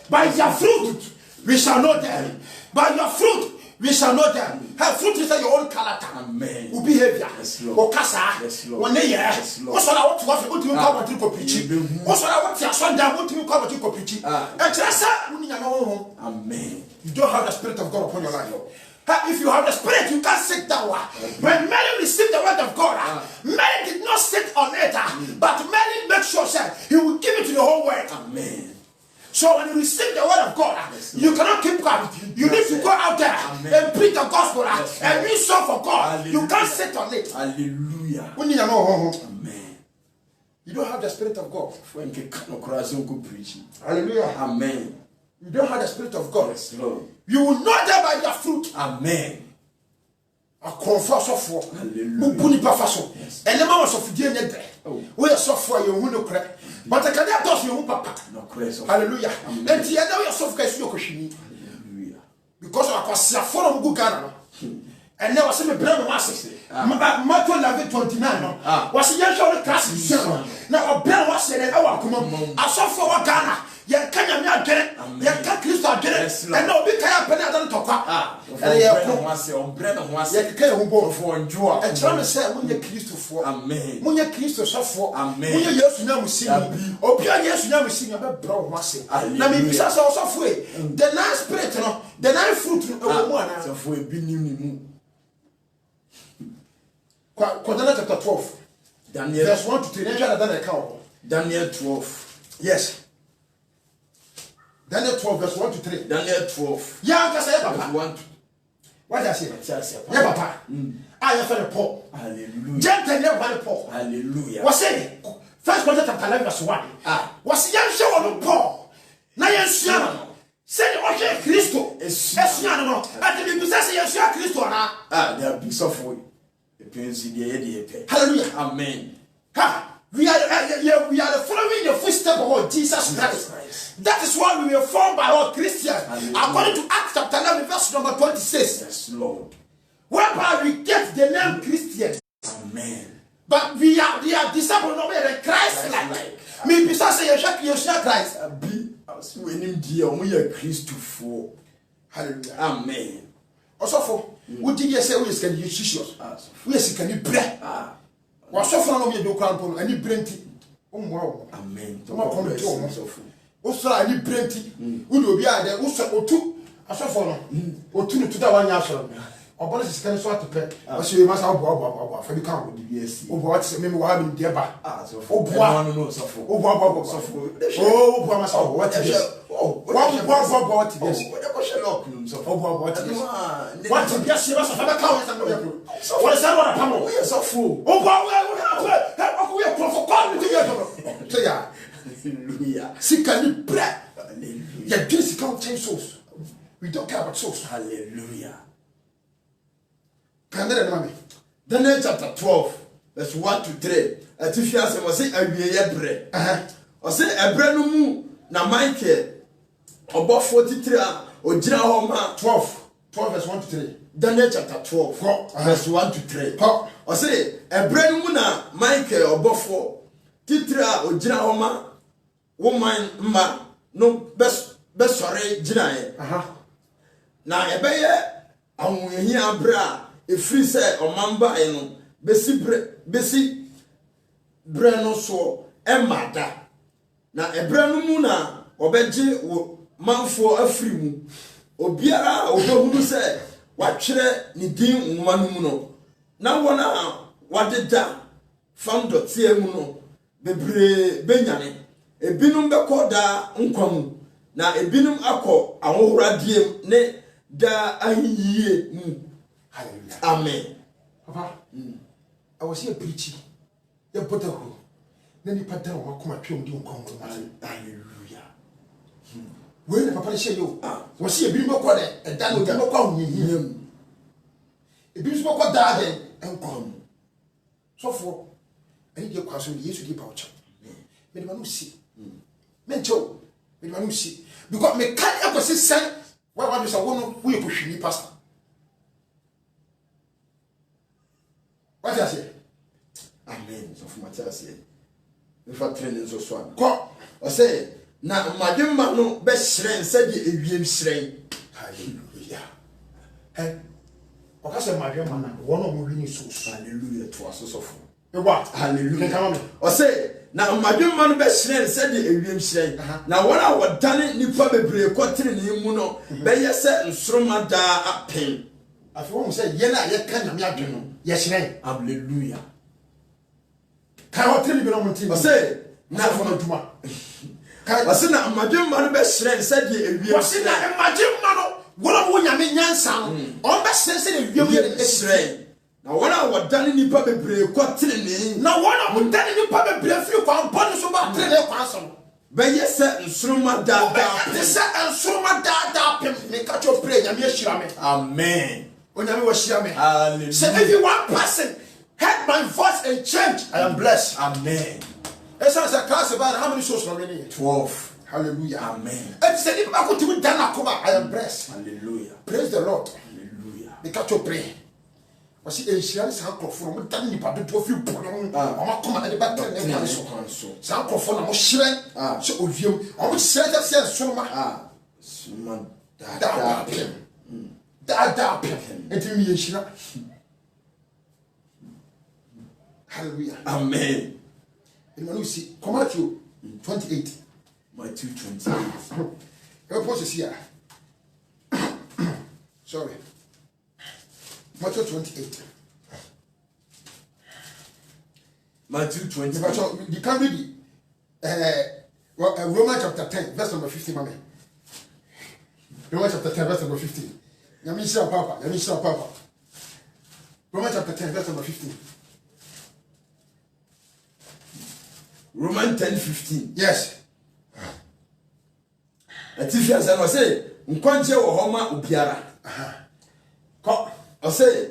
by your fruit we shall know them. By your fruit we shall know them. Have fruit is your own character. Amen. Your behavior. Yes, Lord. Or casa. Yes, Lord. One day, yes, Lord. What's what I want to have? What do you call what you go preach? What's what I want to son down? What do you call what you go preach? And just Amen. You don't have the Spirit of God upon your life. If you have the Spirit, you can't sit down. When Mary received the word of God, Mary did not sit on it, but Mary made sure that he will give it to the whole world. Amen. So when you receive the word of God, you cannot keep quiet. You need to go out there and preach the gospel and win soul for God. Hallelujah. You can't sit on it. Hallelujah. Amen. You don't have the Spirit of God. Hallelujah. Amen. You don't have the Spirit of God. Yes, Lord. You will know them by their fruit. Amen. A confess of war. Hallelujah. Yes. And the man was of the we are software you who no crack. But I can't toss you papa. No crazy. Hallelujah. And the other way of software you question. Hallelujah. Because I was a forum good Ghana. And there was a brand of masses. Matthew 11:29. Was a young show class. Now a brand was said, oh, come on. I saw for Ghana. You can't get it. You can't Christo get it. And no big kind of penalty to talk. And you once on Brennan once. You can't go for enjoy. And trying to say, when you Christo for. Amen. When you Christo suffer. Amen. When you yes, now we sing. Or yes, now we sing about brown massing. Now, maybe that's also free. The nice spirit, the nice fruit. So for a big Quadrant chapter 12. Daniel. Verse 1 to 3. Daniel 12. Yes. Daniel 12, verse 1 to 3. Daniel 12. Yeah, I say, Papa. 1 to. What I say? Yeah, Papa. I have a Paul. Hallelujah. Gentle never Paul. Hallelujah. What's it? First Corinthians chapter 11, verse 1. What's young show on Paul? Now, yes, say, okay, Christo. Yes, no. At the business, yes, Christo. They are big for you. Hallelujah. Amen. We are following the footsteps of Jesus Christ. That is why we were formed by all Christians. According to Acts chapter 11, verse number 26. Yes, Lord. Whereby we get the name Christian. Amen. But we are disciples of Christ like. Me besides say you share Christ. Be when him dear we are Christ for. Hallelujah. Amen. Also for what did you say we is can you Jesus? We is can you bread. Was so far no me do krampo ani brenti. Amen. To ma come to o so fu. O so ani brenti. We do obi ade wo so otu asofo no. Otu no tuta wanya asoro. Obolo sika so atope. O se ma sa obo fa bi kan wo di BSc. Obo what say me wa bi de ba. So fu. Obo no so fu. Obo so fu. Oh, obo ma sa obo what is. Oh, what is this? What is yes, you must have a cow. What is that? What a pamel? We are so full. Oh, we are for God together. Hallelujah. Sick and bread. Hallelujah. This can't change souls. We don't care about souls. Hallelujah. Daniel chapter 12, verse 1 to 3. At if you ask, I say, I be a bread. I say, a bread no more. Now, Michael. About 43 or 12 verse 1 to 3. Daniel chapter 12 verse 1 to 3. I say a brand muna Michael or Buffo Titra or Jinahoma woman ma no best sorry Jinae. Now a bayer and we hear bra a free set or mamba and besi brano so emada. Now a brand muna or beji manfo afiri mu obiara obehunu se watwere ni din nwoma mu no na wona wadeda fam dotie mu no bebre benyane ebinum bekoda nkwam na ebinum akọ ahohoradie ne da ahiye mu. Hallelujah. Amen. Papa I was here preaching ya potaho na ni patara wa kuma twem di nkwam. Hallelujah. we na papa she yo wo se ebi mo ko de e da no de mo kwa hunhim ebi so ko da de enkom so for ani je kwa so de Yesu di pa ocha me de ma no si me cho me de ma no si because me kan e ko se sen wa do say wo no wo e ko hwini pastor what you say amen so for Matthias here if I train so so ko o say na madwemma no be hyerɛn sɛ de ewiem hyerɛn hallelujah hey o ka say madwemma na wo no mo wini so hallelujah to asosofo e wa hallelujah come on o say na madwemma no be hyerɛn sɛ de ewiem hyerɛn na wɔn a wɔdane nipa bebree kɔtere ne mu no be yɛ sɛ nsoroma daa apem afi wo say ye na ye ka nyame adwe no ye hyerɛn hallelujah ka ho tere bi no mo ntimi o say na fo no duma wasi na madwemma no be hyerɛn sɛ de ewiem wasi na madwemma no wona wo nyame nyansa no on be hyerɛn sɛ de ewiem ye hyerɛn na wɔn a wɔdane nipa bebree kɔtere ne na wona wo dane nipa bebree firi kwa bɔne so ba tere ne kwa so be yɛ sɛ nsoroma daa apem te sɛ nsoroma daa pem me ka cho pray nyame ahyira me amen o nyame wo hyira me hallelujah say if one person heard my voice and change I am blessed amen esa say class about how many souls are in 12 hallelujah amen and say if I go to dana kuma I am blessed hallelujah praise the Lord hallelujah me ka cho pray o si enhyira sa krofo mo dan nipa do fi bono o ma koma na de batter ne kan so sa krofo na mo hyerɛn so owiem o mo hyerɛn sɛ nsoroma suma da pem enti mi enhyira hallelujah amen you see Matthew 28 Matthew 28 help us here sorry Matthew 28 Matthew 28 you can read Romans chapter 10 verse number 15 mama Romans chapter 10 verse number 15 Yamisha papa Romans chapter 10 verse number 15 Romans 10:15 yes Atifia say no say nkwagye wo ho ma obiara ko o say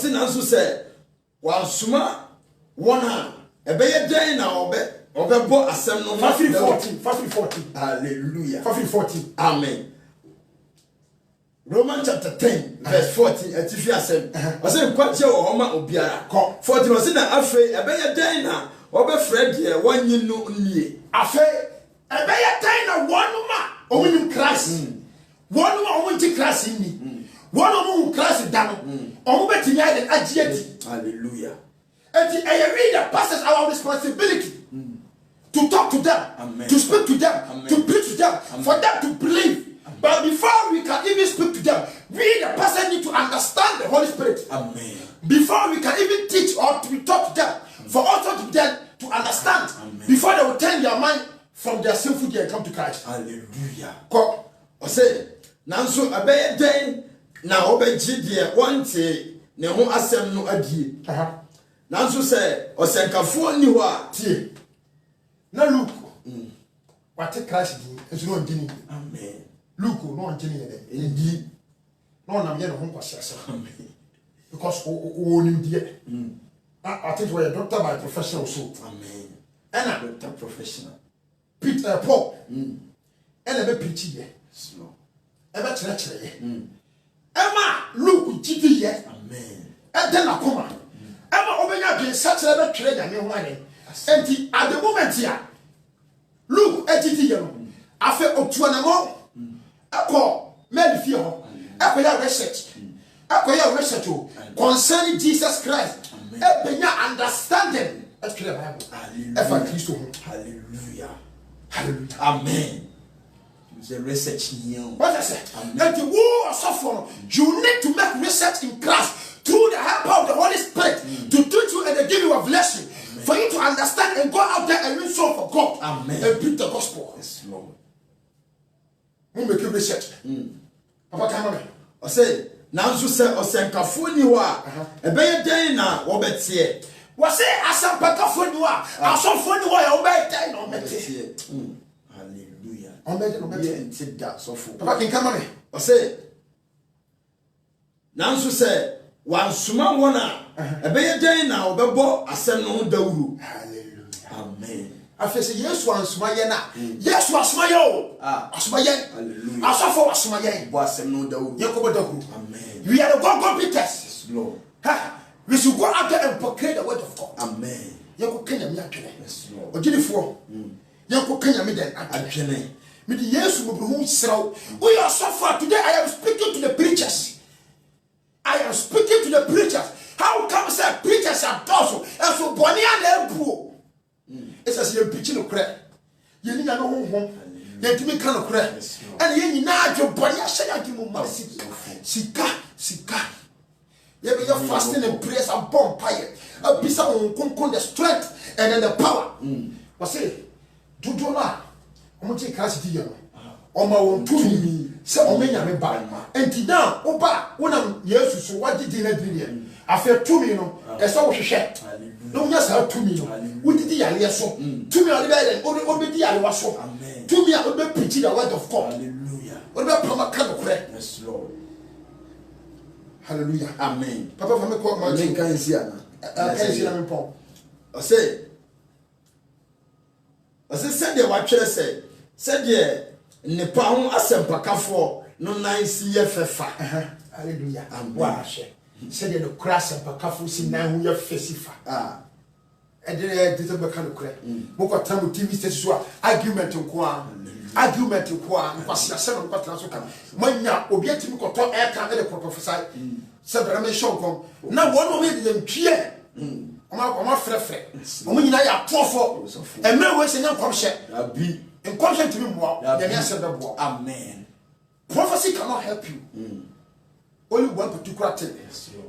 nanso say wansoma wona ebeye den na obebo asem no 14 hallelujah 14 amen Romans chapter 10 verse 14 Atifia say o say nkwagye wo ho ma obiara 14 o say na afei ebeye den na obefred ye wanyi no nie afei ebeye den na wonuma omunim Christ wonuma omunti Christ ni wonuma Christ dan omubetimi ade agiati hallelujah and read the pastors our responsibility to talk to them amen. To speak to them amen. To preach to them amen. For them to believe amen. But before we can even speak to them we the pastor need to understand the Holy Spirit amen. Before we can even teach or to talk to them for also to them to understand amen. Before they will turn their mind from their sinful day and come to Christ hallelujah ko o say nanso abeye den na obegye de wonte ne ho asem no adie nanso say osenkafo ni ho a tie na Luke what Christ did is no ndini amen Luke no ndini ye ndi no na me no ho kwasiasa amen because o nim die I think we are doctor by profession also amen and a doctor professional Peter Paul and be preach ye slow e be chere ye Emma Luke gidi ye amen e den akoma Emma obenya dwen sachere be twere nyame ho ane enti at the moment here Luke gidi ye no afa otuanamo akọ medifie ho akoya research concerning Jesus Christ e benya understanding e twere Bible e fa Kristo ho hallelujah hallelujah amen the research here what I say that the war of suffering you need to make research in Christ through the help of the Holy Spirit to teach you and to give you a revelation for you to understand and go out there and win soul for God amen and preach the gospel. Yes Lord. Who make you research Papa come on I say nanso say osenkafo ni ho a ebeye den na wobetie was say asampakafo ni ho a asofo ni ho ya obey den na omete Hallelujah. Amen. Take that so for. Papa can come on. I say. Nanso say wan suma wona ebeye den na obebo asem no dawuru. Hallelujah. Amen. Afese Yesu ansuma ye na. Yesu asuma ye o. Asuma ye. Hallelujah. Asafo asuma ye. Bo asem no dawuru. Yakobo dawuru. Amen. We are the God Peters. Yes, Lord. We should go out there and proclaim the word of God. Amen. Yako Kenya mi atwene. Yes, Lord. Ojinifo. Yako Kenya mi den atwene. Me di Yesu mo bru sraw. We are so far today. I am speaking to the preachers. I am speaking to the preachers. How come say preachers are dozo? And so boni and empuo. It's as you preaching no cre. You need no honhom. You timi kan no cre. And you na adwo boni ahye ya di mo ma sika. You be fasting and prayers and bomb fire. A piece of the strength and then the power. What say? Do na. Omo che class di yo. Oma won tumi se omenya me ba. Enti na oba wonam Yesu so wagidi na di ne. Afa tumi no e so wo hwehwe. No nya sa tumi no. Wodidi yale so. Tumi ole be obedi yale waso. Tumi a obe preach the word of God. Hallelujah. Obe pama kan no kure. Yes, Lord. Hallelujah. Amen. Papa for me call my name can see ana. Can see na me pon. I say said the watcher said the nipa ho asempakafo no nan si ye fefa. Hallelujah. Wa she. Said the cross empakafo si nan ho ye fesifa. And then this is the kind of credit. Moko tamu TV station argument nko a. Argument nko a. Nkwasi ase no kwatena so ka. Manya obi atimi koto aircam e de prophesy. Se bra me show kom. Na wonu me de ntwie. Oma frefre. Omo nyina ya tofo. Emre we se nya nkomhye. Abi. Nkomhye ntimi mmoa. Ya me ase bebo. Amen. Prophecy cannot help you. Only one particular thing.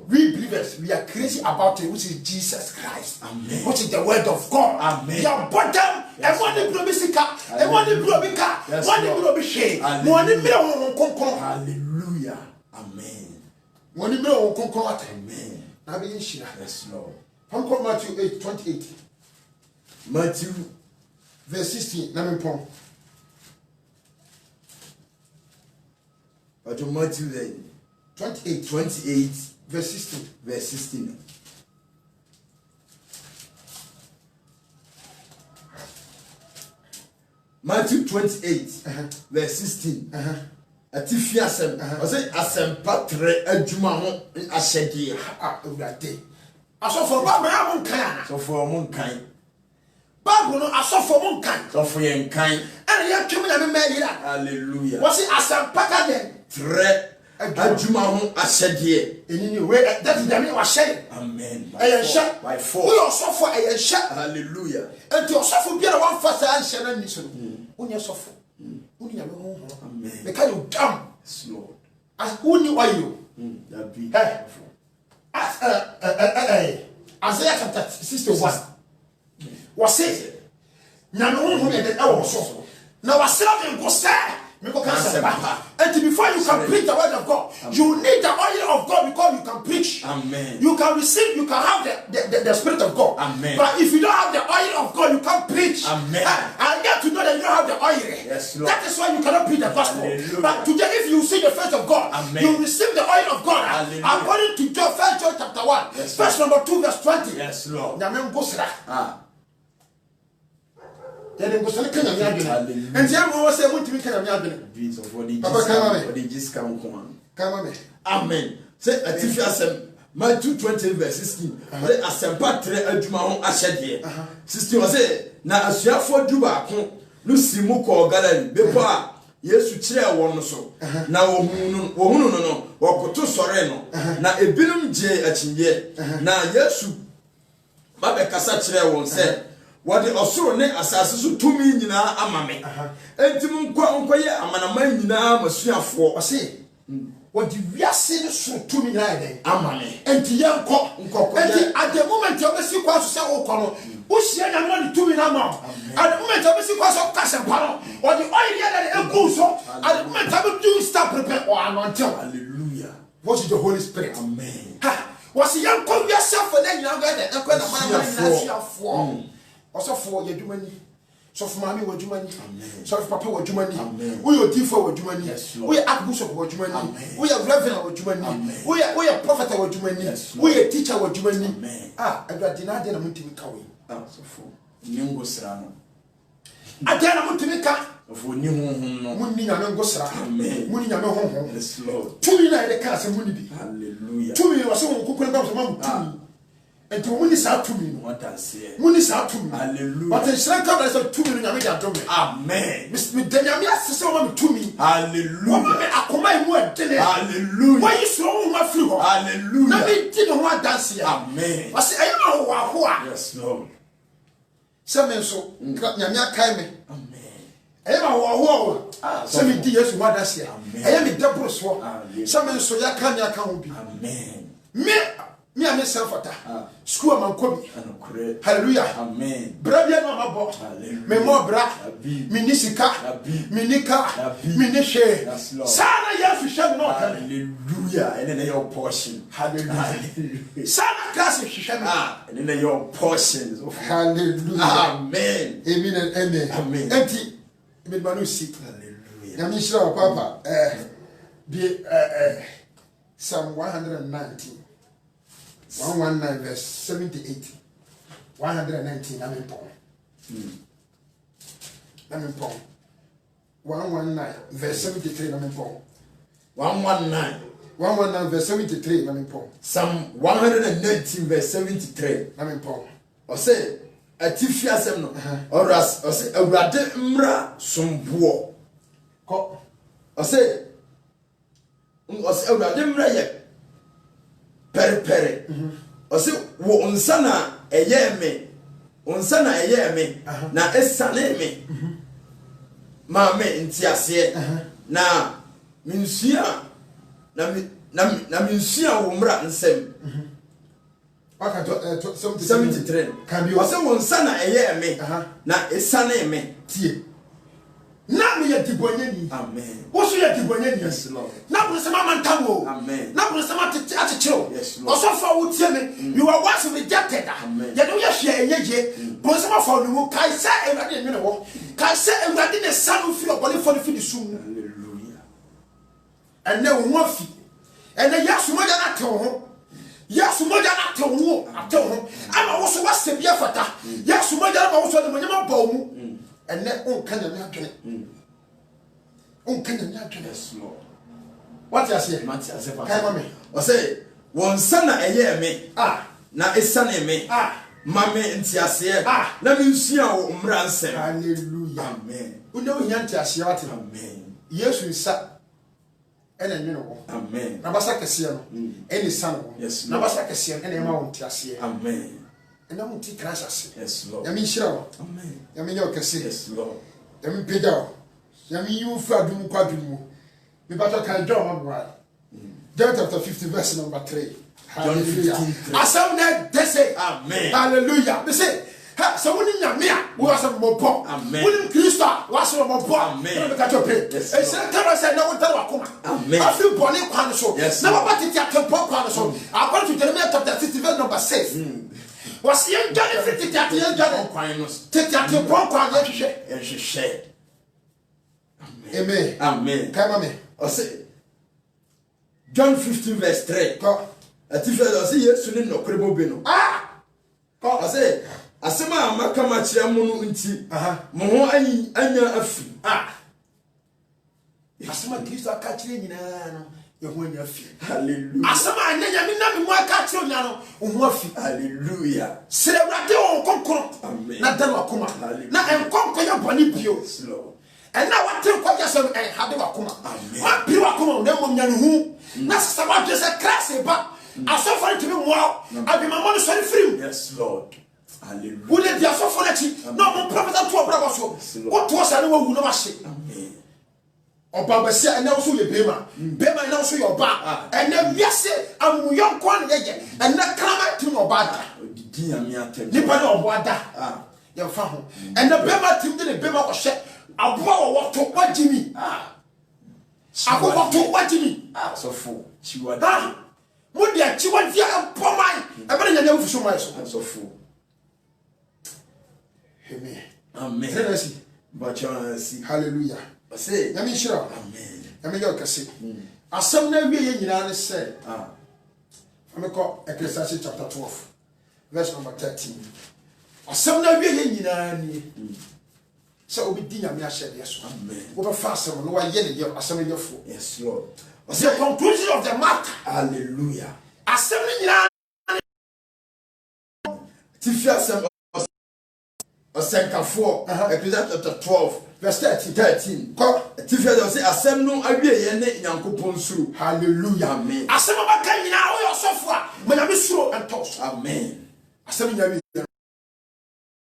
We believers, we are crazy about it, which is Jesus Christ. Amen. Which is the word of God. Amen. We are bottom, and one day will be sick, and one day will be car, one day will be shame, one day will come. Hallelujah. Amen. One day will come. Amen. Yes, Lord. From Matthew 8:28. Matthew verse 16. Matthew then. 28 verse 16. Matthew 28 verse 16. Ati asem. I say asem patre adwuma ho ahyede. Ewurade. Asofo ba ma mon kan. So for mon kan. Bible no asofo mon kan. So for yen kan. And ya twem na me ma yira. Hallelujah. What say asem pata den? Tre adwuma ho ahyede. Enini we that is the mean wa share. Amen. By four. We asofo ayen share. Hallelujah. Enti asofo bia na wan fa sa anhye na ni so no. Unya asofo. Unya me ho. Amen. Me ka you damn. Yes, Lord. As uni oil. That be. Isaiah chapter 61. Was it? Nyame ho me de e wo so. Na wasira me go say. And before you can preach the word of God, you need the oil of God because you can preach. Amen. You can receive, you can have the Spirit of God. Amen. But if you don't have the oil of God, you can't preach. Amen. I get to know that you don't have the oil. Yes, Lord. That is why you cannot preach the gospel. Hallelujah. But today, if you see the face of God, Amen, you receive the oil of God. Hallelujah. According to John, 1 John chapter 1, yes, verse number 2, verse 20. Yes, Lord. Then go say kanya mi adwene. Enti am wo say muntimi kanya mi adwene. Beats of what they just come on. Come on. Amen. Say atifi asem Matthew 20 verse 16. Say asem patre adwuma ho ahyede. 16 was say na asuafo du ba ko no simu ko gallery bepo a Yesu kire won no so. Na wohunu no wokoto sore no. Na ebinom je akyinye. Na Yesu babe kasa kire won say what the osoro ne asase so tumi nyina amame entim nkoye amanaman nyina masuafo ose what the wiase ne so tumi nyina eden amame enti yenko enti at the moment you be see kwa so say wo kono wo hia nyame no tumi na ma at the moment you be see kwa so kase paro or the oil here that e go so at the moment you do start prepare or anointing. Hallelujah. What is the Holy Spirit? Amen. Was yenko wiase for na nyina go eden enko na man na suafo. Also for your dumani, So for mommy what you money. So for papa what you money. We are deep for what you money. We are archbishop what you money. We are reverend what you money. We are prophet what you money. We are teacher what you money. Ah, I got dinner then I'm to make away. Ah, so for Ningo Serrano. I then I'm to make up. For New Muni and go sir. Muni and home. Yes, Lord. 2 million at the castle, Muni. Hallelujah. 2 million was someone who could come and to Muni sat to me. What I say. Muni sat to me. Hallelujah. But it's like a 2 million. Amen. Miss Daniel said to me. Hallelujah. I come my word. Hallelujah. Why you so my flu? Hallelujah. Let me didn't want dance here. Amen. I say, I know who. Yes, Lord. Some so Yamia Kaime. Amen. I am a some years what that's here. I am a double swap. Some so Yakanya can be. Amen. Me and myself school man kobi. Hallelujah. Amen. Brabia no mabo. Me mo bra. Me nisika. Me nika. Me nishe. Sana ya fisha no. Hallelujah. And then your portion. Hallelujah. Sana class fisha no. And then your portion. Hallelujah. Amen. Amen and amen. Amen. Empty. Me manu si. Hallelujah. Ya mi shira papa. Psalm 119. 119 verse 78. 119 I'm in Paul. 119 verse 73 I'm in Paul. 119 verse 73 I'm in Paul. Psalm 119 verse 73 I'm in Paul. I say Atifia sem no. Oras I say awurade mra sombo. Ko. I say awurade mra ye pere o se wo unsana eye me na esane me ma me ntiase na minsua na minsua wo mra nsem Aka 73 o se wo unsana eye me na esane me tie na me ye dibonyani. Amen. Wo so ye dibonyani. Yes, Lord. Na bu sama mantamo. Amen. Na bu sama atechiro. Yes, Lord. Oso fa wo tie me. You are once rejected. Amen. Ye do ye hwe eyeje. Bu sama fa no kai se ewade nwene wo. Kai se ewade ne sanu fi obole for fi disum. Hallelujah. And now wo afi. And yasu moja na te ho. Yasu moja na te ho. Ama wo so wasebia fata. Yasu moja na wo so de monyama ba mu. And then on can you adwene? On can you adwene? Yes, Lord. What you say? Matthias Kai me. O say won sana eye me na esane me ma me ntiase na me nsua wo mra nsem. Hallelujah. Amen. Uno nya ntiase wate. Amen. Yesu nsa ena nwene wo. Amen. Na basa kese no eni san wo. Yes, na basa kese ena ema wo ntiase. Amen. Ena mu ti krasha se. Yes, Lord. Ya mi shira wo. Amen. Ya mi nyo kese. Yes, Lord. Ya mi peda wo. Ya mi yu fu adum kwadum mu. Me bato kan John 1. John chapter 50 verse number 3. John 15. Asam na dese. Amen. Hallelujah. Me say, ha, so woni nyame a, wo asam mopo. Amen. Woni Kristo a, wo asam mopo. Amen. Me ka to pray. E se tara say na wo tara wakoma. Amen. Afi boni kwan so. Yes, Na baba tete atempo kwan so. According to Jeremiah chapter 60 verse number 6. Was yen John 50 tete yen John kwan no. Tete atempo kwan ye hwehwe. Hwehwe. Amen. Amen. Come on. O say John 15 verse 3. Go. Atifa o say Yesu ni nokore bobe no. Go. O say asema amaka ma kire mu no nti. Mo ho anya afi. Asema Kristo aka kire nyina no. Ye ho anya afi. Hallelujah. Asema anya mi na mi mo aka kire nyina no. Ho afi. Hallelujah. Sere wrade o konkoro. Amen. Na dan wakoma. Na enkonko ya boni bio. Lord. And now what take what just hade wakoma. What bi wakoma na mo nyane hu. Na sesa wa just class ba. Aso for to be mo. Abi mama no sorry free. Yes, Lord. Hallelujah. Wo le dia so for na chi. No mo prophet to obra so. What to say na wo hu no ma hye. Amen. Oba ba sia na so ye bema. Bema na so ye oba. And na wiase amuyon kwa na ye. And na krama ti no oba da. Odidi ami atem. Nipa na obo ada. Ye fa ho. And na bema tim de bema ko hye. Abo wo to wajimi. Abo to wajimi. So full. Chiwadi. Mo dia chiwadi empomai. E be na nya fuso mai so. So full. Amen. Amen. Bachasi. Hallelujah. Say, let me show. Amen. Let me go. Kasi. Asam na wiye nyina ne say. I'm call Ecclesiastes chapter 12, verse number 13. Asam na wiye nyina ni. So obi di nyame ahye de so. Amen. Wo be fa asam no wa ye ne asam ye fo. Yes, Lord. The conclusion of the matter. Hallelujah. Asam nyina Tifia asam Osenkafo, Ecclesiastes chapter 12, verse 13. Tifia de say asem no awie ye ne Nyankopon suru. Hallelujah. Amen. Asem ba kan nyina wo yosofo a, ma nyame suru entos. Amen. Asem nyame.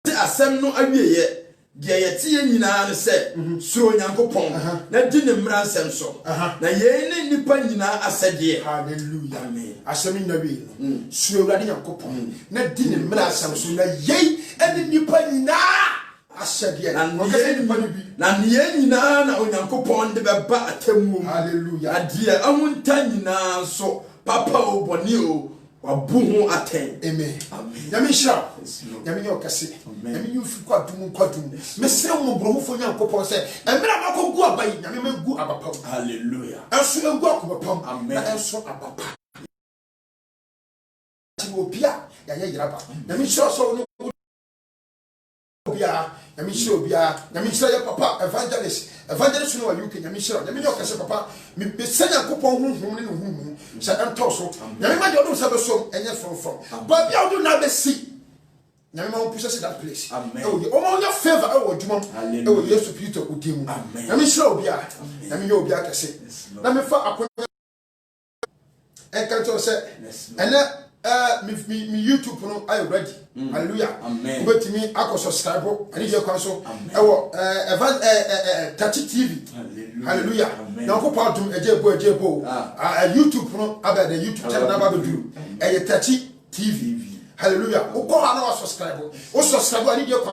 Asem no awie ye de ye tie nyina ne se suru Nyankopon na di ne mmra nsem so. Na ye ne nipa nyina asede. Hallelujah. Amen. Asem nyame. Suru Awurade Nyankopon na di ne mmra nsem so na ye ene nipa nyina asede. Na ye nyina na Onyankopon de beba atammu. Hallelujah. Ade amunta nyina so papa oboni o wabu ho aten. Amen. Amen. Nyame shira. Nyame yo kase. Nyame yo fi kwadum. Mesere mo bromofo Nyankopon se emra makogu abai nyame megu abapa. Hallelujah. Enso egu akobapam. Amen. Na enso abapa. Obia ya ye yiraba. Nyame shira so no obia. Nyame shira obia. Nyame shira ye papa evangelist no wa UK. Nyame shira. Nyame yo kase papa me senya Nyankopon honhom ne honhom se entoso. Nyame ma de odum se be so enye from. But bia odu na be si. Nyame ma push that place. Amen. O ma onya favor e wo dwuma. E wo Yesu Peter odimu. Nyame shira obia. Nyame yo obia kase. Na me fa akonya enkanto se ene me YouTube no I ready. Hallelujah. Amen. But me I subscribe and you can so touch TV. Hallelujah. Now go part to ejebo YouTube no about the YouTube channel about do touch TV. Hallelujah. O go na subscribe. O subscribe and you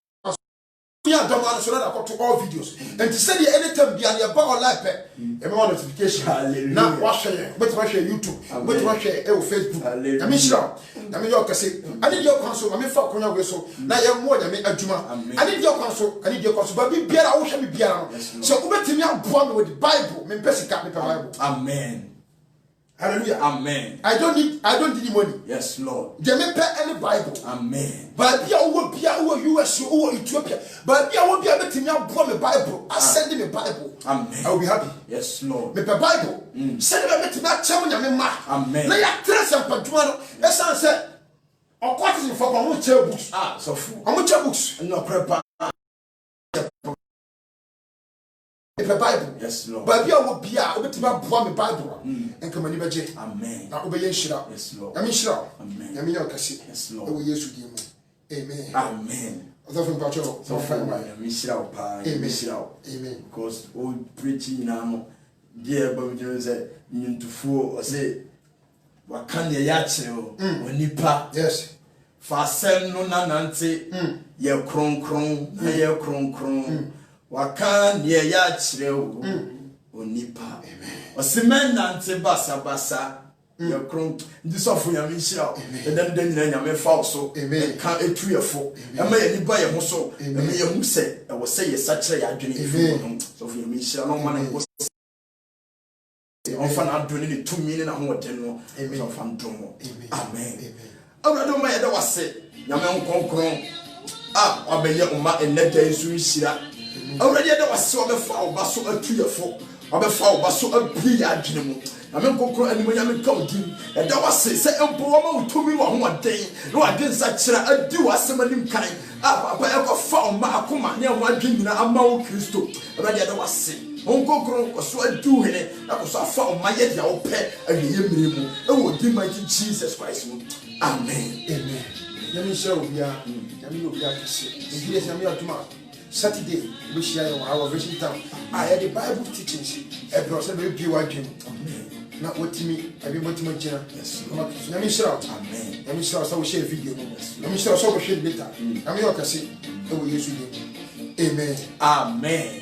don't want to all videos. And to say anytime be on your live notification. Now watch it. But watch YouTube. But watch it Facebook. I mean sure. I mean your say I need your console. I mean for konya we so. Na ye mo ya me adwuma. I need your console. I need your console. But be biara wo hwe me biara no. So ubetimi aboa me with the Bible. Me pesika me Bible. Amen. Hallelujah. Amen. I don't need money. Yes, Lord. They may pay any Bible. Amen. But be a US or Ethiopia. But be a betting your Bible. I send him a Bible. Amen. I will be happy. Yes, Lord. Me pe Bible. Send him a bit that channel your ma. Amen. Na ya tres and Pantuano. Yes, I said. Or what is it for my books? So full. How much books? No prepare. The Bible. Yes, Lord. But you will be a bit about Bible and come on, Amen. Now obey Shira. Yes, Lord. I mean, Shira. Amen. I mean, your Cassie. Yes, Lord. Oh, yes, you Amen. Amen. Other than about your So far, Amen. Because old preaching now, dear Baby said, you to fool or say, what can the yachio when nipa? Yes. Fasem no nanante, ye kron. Waka niye ya chireo onipa osimen nante basa ye kron ndisofu ya mishira eden nyina nyame fa so ka etuyefo ema ye niba ye ho so ema ye hu se e wo se ye sachire ya adwene ifu so fu ya mishira no man ko on fa na adwene ni tumi ni na ho den no so fa ndomo amen awrado ma ye da wase nyame nkonkron obeye uma eneda yesu nshira already there was so be fa obaso atuyefo obefa obaso abi ya adwene mu na me kokoro animu ya me kaudi e da wase se empo wo ma utumi wo ho aden na wadwen sa kira adi wasemanim kan papa e ko fa o ma akoma ne ho adwen nyina ama wo Kristo already there was on kokoro ko so adu hene na ko so afa o ma ye dia wo pe awiye mire mu e wo di mighty Jesus Christ mu amen. Let me show you. Let me look at this. Saturday, we share our vision time. I had the Bible teachings. Every Sunday, be working. Not what to me. I mean, what to my channel. Yes. Let me show. Amen. Let me show. So we share video. Let me show. So we share later. I'm your cassette. Amen. Amen.